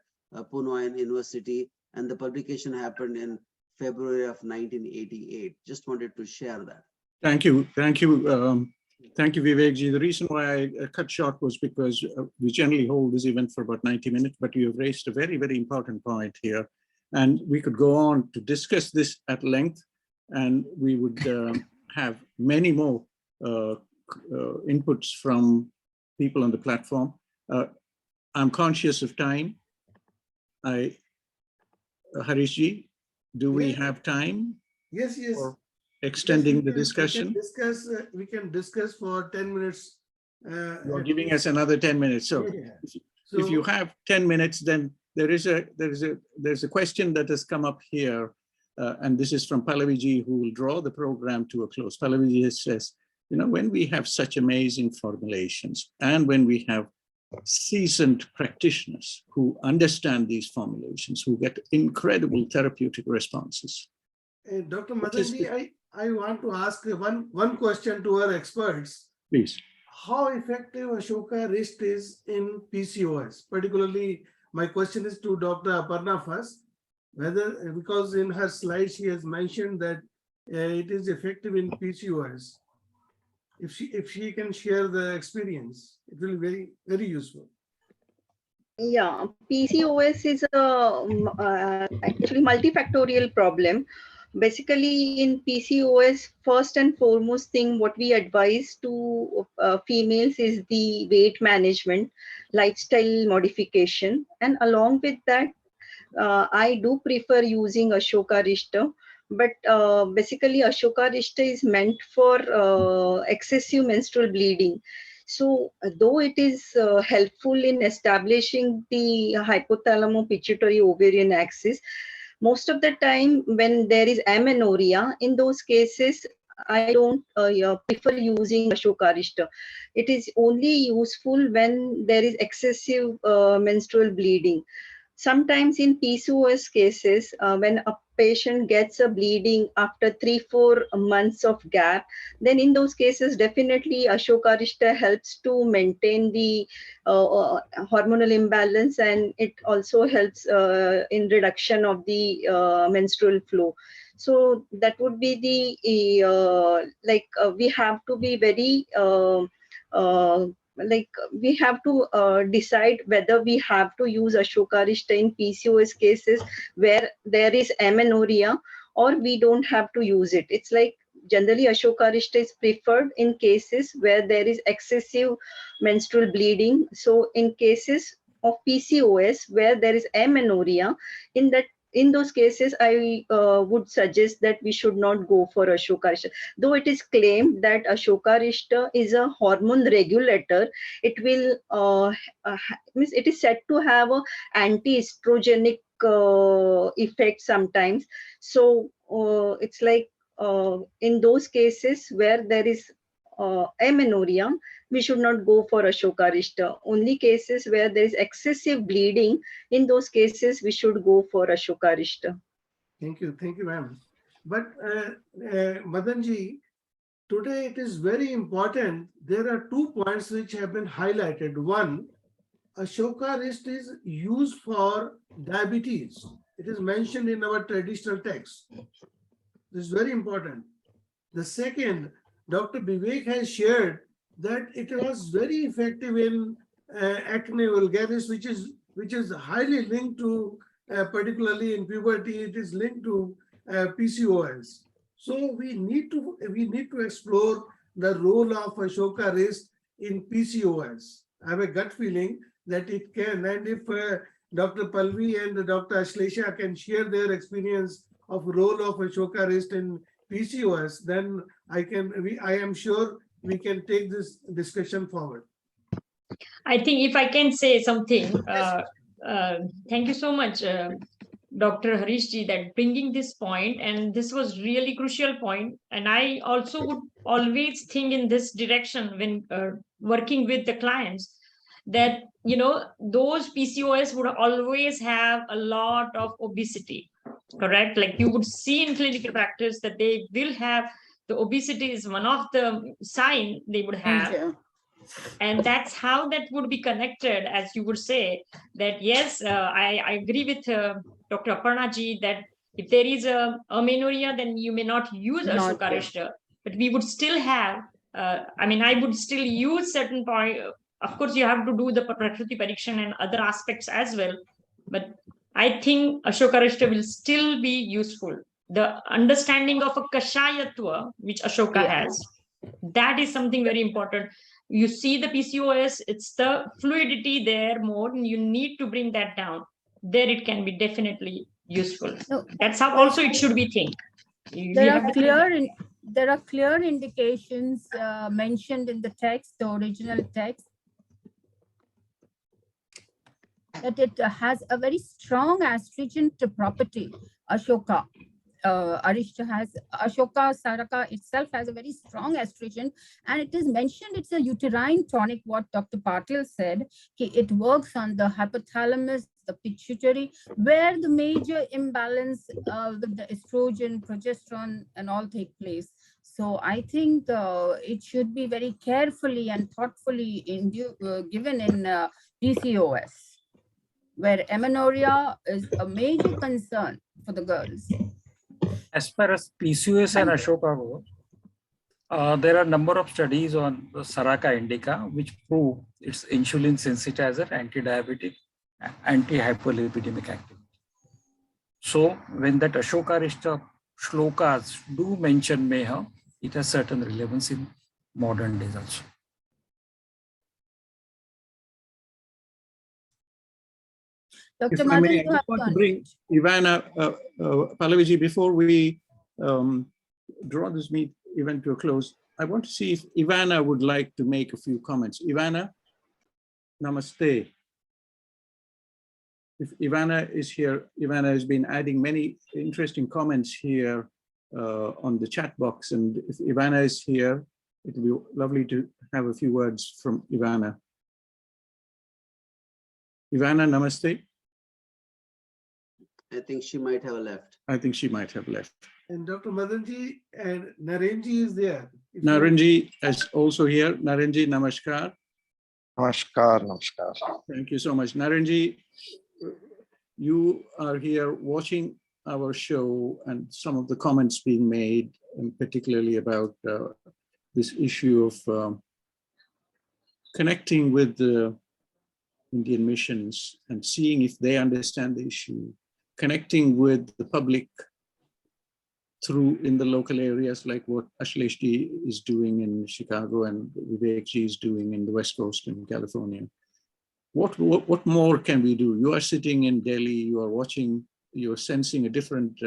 Pune University, and the publication happened in February of 1988. Just wanted to share that. Thank you. Thank you, Vivekji. The reason why I cut short was because we generally hold this event for about 90 minutes, but you have raised a very, very important point here. And we could go on to discuss this at length, and we would have many more inputs from people on the platform. I'm conscious of time. Harishji, do we have time? Yes. For extending the discussion? We can discuss for 10 minutes. You're giving us another 10 minutes. So, if you have 10 minutes, then there's a question that has come up here, and this is from Pallaviji, who will draw the program to a close. Pallaviji says, when we have such amazing formulations, and when we have seasoned practitioners who understand these formulations, who get incredible therapeutic responses. Dr. Madanji, I want to ask one question to our experts. Please. How effective Ashokarishta is in PCOS? Particularly, my question is to Dr. Aparna first, because in her slide she has mentioned that it is effective in PCOS. If she can share the experience, it will be very, very useful. Yeah, PCOS is a actually multifactorial problem. Basically, in PCOS, first and foremost thing, what we advise to females is the weight management, lifestyle modification, and along with that, I do prefer using Ashokarishta. But basically, Ashokarishta is meant for excessive menstrual bleeding. So, though it is helpful in establishing the hypothalamo-pituitary ovarian axis, most of the time when there is amenorrhea, in those cases, I don't prefer using Ashokarishta. It is only useful when there is excessive menstrual bleeding. Sometimes in PCOS cases, when a patient gets a bleeding after 3-4 months of gap, then in those cases, definitely Ashokarishta helps to maintain the hormonal imbalance, and it also helps in reduction of the menstrual flow. So that would be the we have to be very we have to decide whether we have to use Ashokarishta in PCOS cases where there is amenorrhea, or we don't have to use it. It's like generally Ashokarishta is preferred in cases where there is excessive menstrual bleeding. So in cases of PCOS where there is amenorrhea, in those cases, I would suggest that we should not go for Ashokarishta. Though it is claimed that Ashokarishta is a hormone regulator, it will means it is said to have a anti-estrogenic effect sometimes. So it's like in those cases where there is amenorrhea, we should not go for Ashokarishta. Only cases where there is excessive bleeding, in those cases, we should go for Ashokarishta. Thank you, ma'am. But Madanji, today it is very important. There are 2 points which have been highlighted. One, Ashokarishta is used for diabetes. It is mentioned in our traditional text. This is very important. The second, Dr. Vivek has shared that it was very effective in acne vulgaris, which is highly linked to, particularly in puberty, it is linked to PCOS. So we need to explore the role of Ashokarishta in PCOS. I have a gut feeling that it can, and if Dr. Palvi and Dr. Ashlesha can share their experience of role of Ashokarishta in PCOS, then I am sure we can take this discussion forward. I think if I can say something, thank you so much, Dr. Harishji, that bringing this point, and this was really crucial point. And I also would always think in this direction when working with the clients, that, you know, those PCOS would always have a lot of obesity, correct? Like you would see in clinical practice that they will have the obesity is one of the sign they would have. And that's how that would be connected, as you would say, that yes, I agree with Dr. Aparna ji that if there is a amenorrhea, then you may not use Ashokarishta, but we would still have, I would still use certain point. Of course, you have to do the Prakriti Parikshan and other aspects as well. But I think Ashokarishta will still be useful. The understanding of a Kashayatva, which Ashoka has, that is something very important. You see the PCOS, it's the fluidity there more, and you need to bring that down. There it can be definitely useful. No, that's how also it should be think. There are clear indications mentioned in the text, the original text, that it has a very strong astringent property. Ashoka. Ashoka Saraca itself has a very strong astringent, and it is mentioned it's a uterine tonic, what Dr. Patil said. It works on the hypothalamus, the pituitary, where the major imbalance with the estrogen, progesterone, and all take place. So I think it should be very carefully and thoughtfully given in PCOS, where amenorrhea is a major concern for the girls. As far as PCOS and Ashoka go, there are a number of studies on the Saraca indica which prove it's insulin sensitizer, anti-diabetic, anti-hyperlipidemic activity. So when that Ashokarishta shlokas do mention Meha, it has certain relevance in modern days also. Dr. If I Madan, may, I you have just want to to bring unmute. Ivana, Pallaviji, before we draw this event to a close, I want to see if Ivana would like to make a few comments. Ivana, namaste. If Ivana is here, Ivana has been adding many interesting comments here on the chat box. And if Ivana is here, it will be lovely to have a few words from Ivana. Ivana, namaste. I think she might have left. I think she might have left. And Dr. Madanji and Narenji is there. Narenji is also here. Narenji, namaskar. Namaskar, namaskar. Thank you so much. Narenji, you are here watching our show and some of the comments being made, and particularly about this issue of connecting with the Indian missions and seeing if they understand the issue, connecting with the public through in the local areas like what Ashleshji is doing in Chicago and Vivekji is doing in the West Coast in California. What more can we do? You are sitting in Delhi, you are watching, you're sensing a different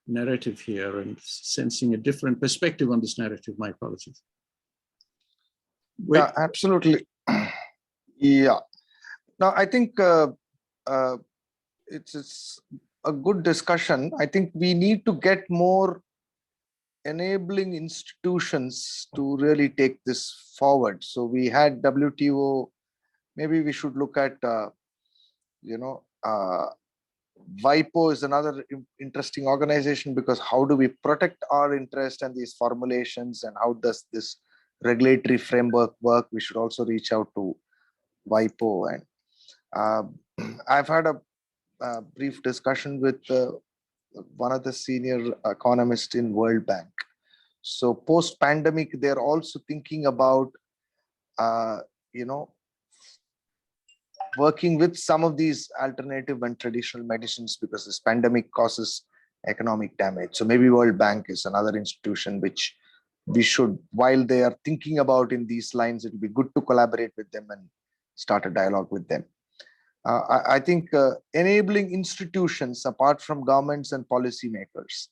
narrative here and sensing a different perspective on this narrative. My apologies. Yeah, absolutely. Yeah. Now, I think it's a good discussion. I think we need to get more enabling institutions to really take this forward. So we had WTO. Maybe we should look at, WIPO is another interesting organization, because how do we protect our interest and these formulations, and how does this regulatory framework work? We should also reach out to WIPO. And I've had a brief discussion with one of the senior economists in World Bank. So post-pandemic, they're also thinking about, working with some of these alternative and traditional medicines, because this pandemic causes economic damage. So maybe World Bank is another institution which we should, while they are thinking about in these lines, it would be good to collaborate with them and start a dialogue with them. I think enabling institutions apart from governments and policymakers,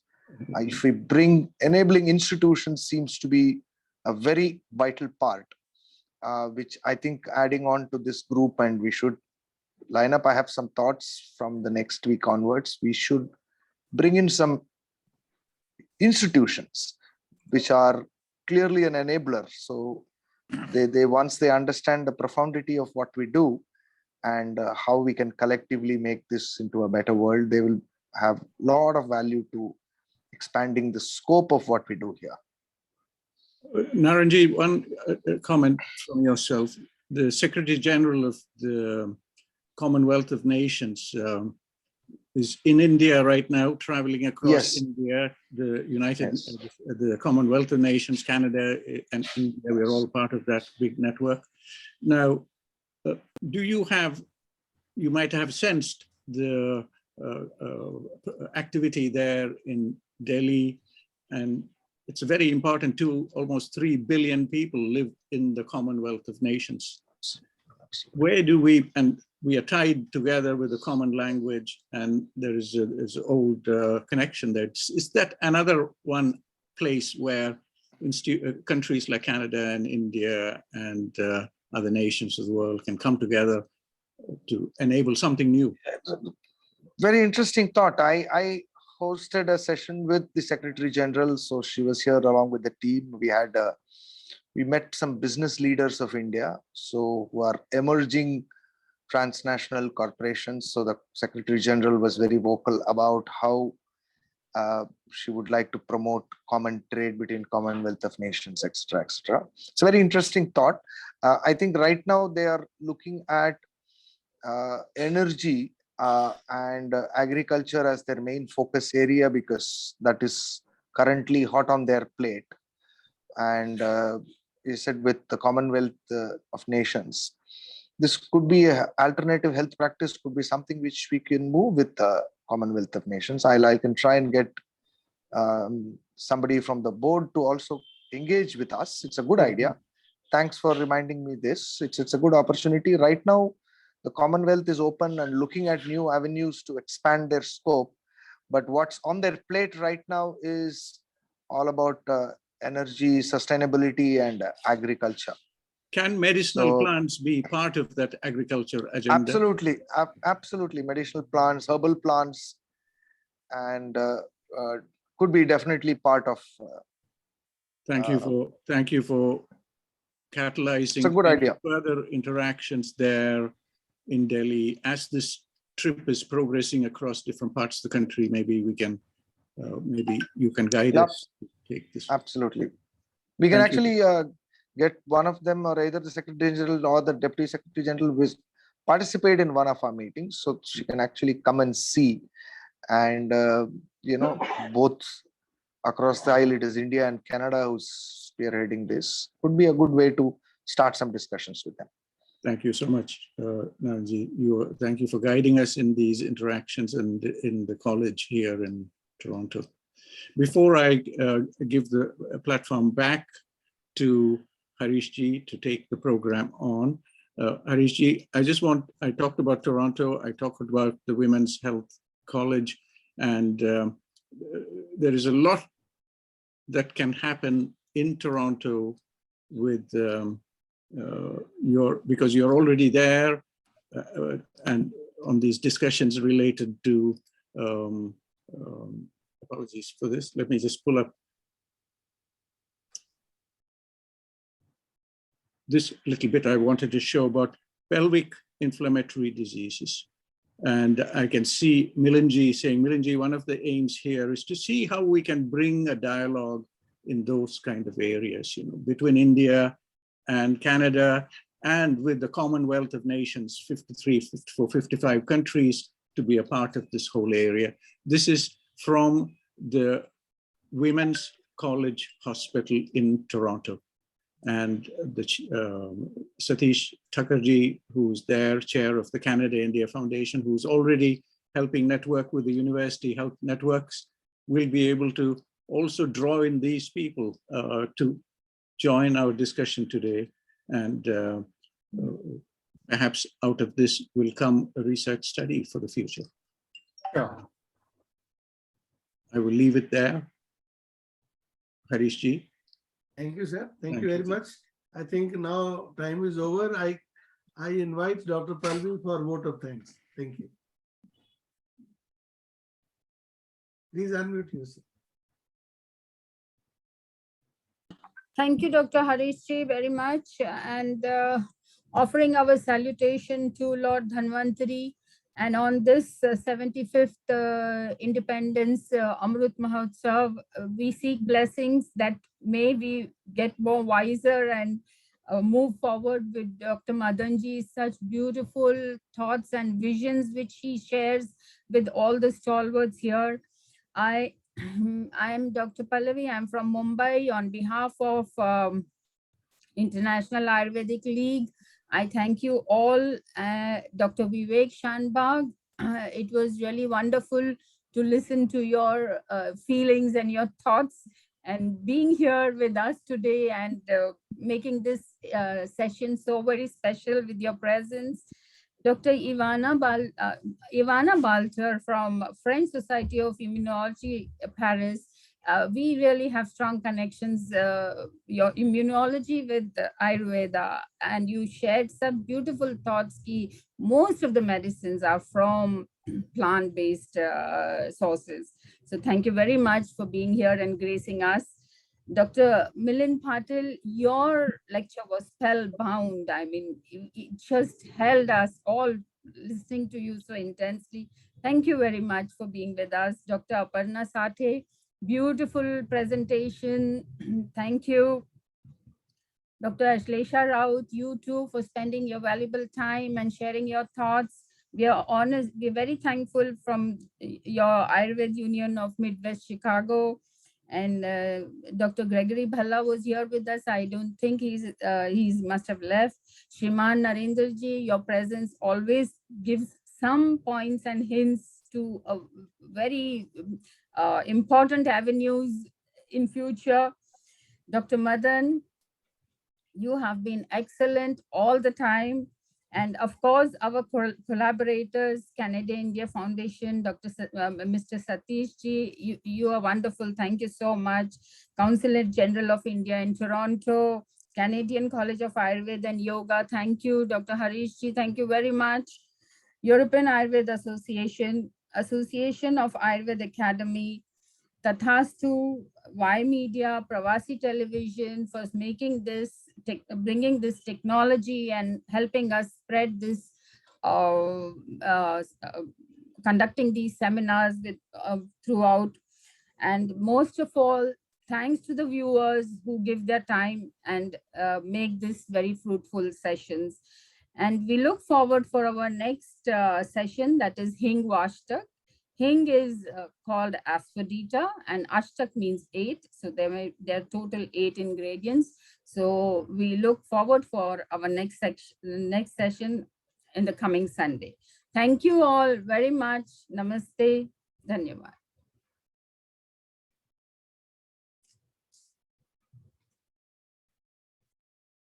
if we bring enabling institutions, seems to be a very vital part, which I think adding on to this group, and we should line up. I have some thoughts from the next week onwards. We should bring in some institutions which are clearly an enabler. So they once they understand the profundity of what we do and how we can collectively make this into a better world, they will have a lot of value to expanding the scope of what we do here. Narenji, one comment from yourself. The Secretary General of the Commonwealth of Nations is in India right now, traveling across India, the the Commonwealth of Nations, Canada and India. We're all part of that big network. Now, do you have, you might have sensed the activity there in Delhi, and it's very important too. Almost 3 billion people live in the Commonwealth of Nations. Where do we, and we are tied together with a common language, and there is an old connection there. Is that another one place where countries like Canada and India and other nations of the world can come together to enable something new? Very interesting thought. I hosted a session with the Secretary General, so she was here along with the team. We met some business leaders of India, so who are emerging transnational corporations. So the Secretary General was very vocal about how she would like to promote common trade between Commonwealth of Nations, etc., etc. It's a very interesting thought. I think right now they are looking at energy and agriculture as their main focus area, because that is currently hot on their plate. And you said with the Commonwealth of Nations, this could be an alternative health practice, could be something which we can move with the Commonwealth of Nations. I can try and get somebody from the board to also engage with us. It's a good idea. Thanks for reminding me this. It's a good opportunity. Right now, the Commonwealth is open and looking at new avenues to expand their scope. But what's on their plate right now is all about energy, sustainability, and agriculture. Can medicinal plants be part of that agriculture agenda? Absolutely, absolutely. Medicinal plants, herbal plants, and could be definitely part of. Thank you for catalyzing it's a good idea. Further interactions there in Delhi. As this trip is progressing across different parts of the country, maybe we can, maybe you can guide us to take this. Absolutely. We can actually get one of them, or either the Secretary General or the Deputy Secretary General, will participate in one of our meetings, so she can actually come and see. And both across the aisle, it is India and Canada who's spearheading this. Could be a good way to start some discussions with them. Thank you so much, Nanji. Thank you for guiding us in these interactions and in the college here in Toronto. Before I give the platform back to Harishji to take the program on, Harishji, I talked about Toronto, I talked about the Women's Health College, and there is a lot that can happen in Toronto with because you're already there and on these discussions related to, apologies for this, let me just pull up this little bit I wanted to show about pelvic inflammatory diseases. And I can see Milanji saying, Milanji, one of the aims here is to see how we can bring a dialogue in those kind of areas, between India and Canada and with the Commonwealth of Nations, 55 countries to be a part of this whole area. This is from the Women's College Hospital in Toronto. And the Satish Thakkarji, who's there, chair of the Canada-India Foundation, who's already helping network with the university health networks, will be able to also draw in these people to join our discussion today. And perhaps out of this will come a research study for the future. Yeah. I will leave it there. Harishji. Thank you, sir. Thank you very much. I think now time is over. I invite Dr. Palvi for a vote of thanks. Thank you. Please unmute yourself. Thank you, Dr. Harishji, very much. And offering our salutation to Lord Dhanvantari. And on this 75th Independence Amrut Mahotsav, we seek blessings that may we get more wiser and move forward with Dr. Madanji's such beautiful thoughts and visions which he shares with all the stalwarts here. I am Dr. Pallavi. I'm from Mumbai. On behalf of International Ayurvedic League, I thank you all, Dr. Vivek Shanbag. It was really wonderful to listen to your feelings and your thoughts and being here with us today and making this session so very special with your presence. Dr. Ivana Balter from French Society of Immunology, Paris. We really have strong connections, your immunology with Ayurveda, and you shared some beautiful thoughts. Most of the medicines are from plant-based sources. So thank you very much for being here and gracing us. Dr. Milind Patil, your lecture was spellbound. I mean, it just held us all listening to you so intensely. Thank you very much for being with us. Dr. Aparna Sathe, beautiful presentation. Thank you. Dr. Ashlesha Raut, you too, for spending your valuable time and sharing your thoughts. We are honest, we're very thankful from your Ayurveda Union of Midwest Chicago. And Dr. Gregory Bhalla was here with us. I don't think he's must have left. Shriman Narendraji, your presence always gives some points and hints to very important avenues in future. Dr. Madan, you have been excellent all the time. And of course, our collaborators, Canada India Foundation, Mr. Satish ji, you are wonderful. Thank you so much. Consulate General of India in Toronto, Canadian College of Ayurveda and Yoga. Thank you, Dr. Harish ji. Thank you very much. European Ayurveda Association, Association of Ayurveda Academy, Tathastu, Y Media, Pravasi Television for making this, bringing this technology and helping us spread this, conducting these seminars with, throughout. And most of all, thanks to the viewers who give their time and make this very fruitful sessions. And we look forward for our next session, that is Hing Vashtak. Hing is called asphodita and ashtak means 8. So there are total 8 ingredients. So we look forward for our next session in the coming Sunday. Thank you all very much. Namaste. Dhanyavad.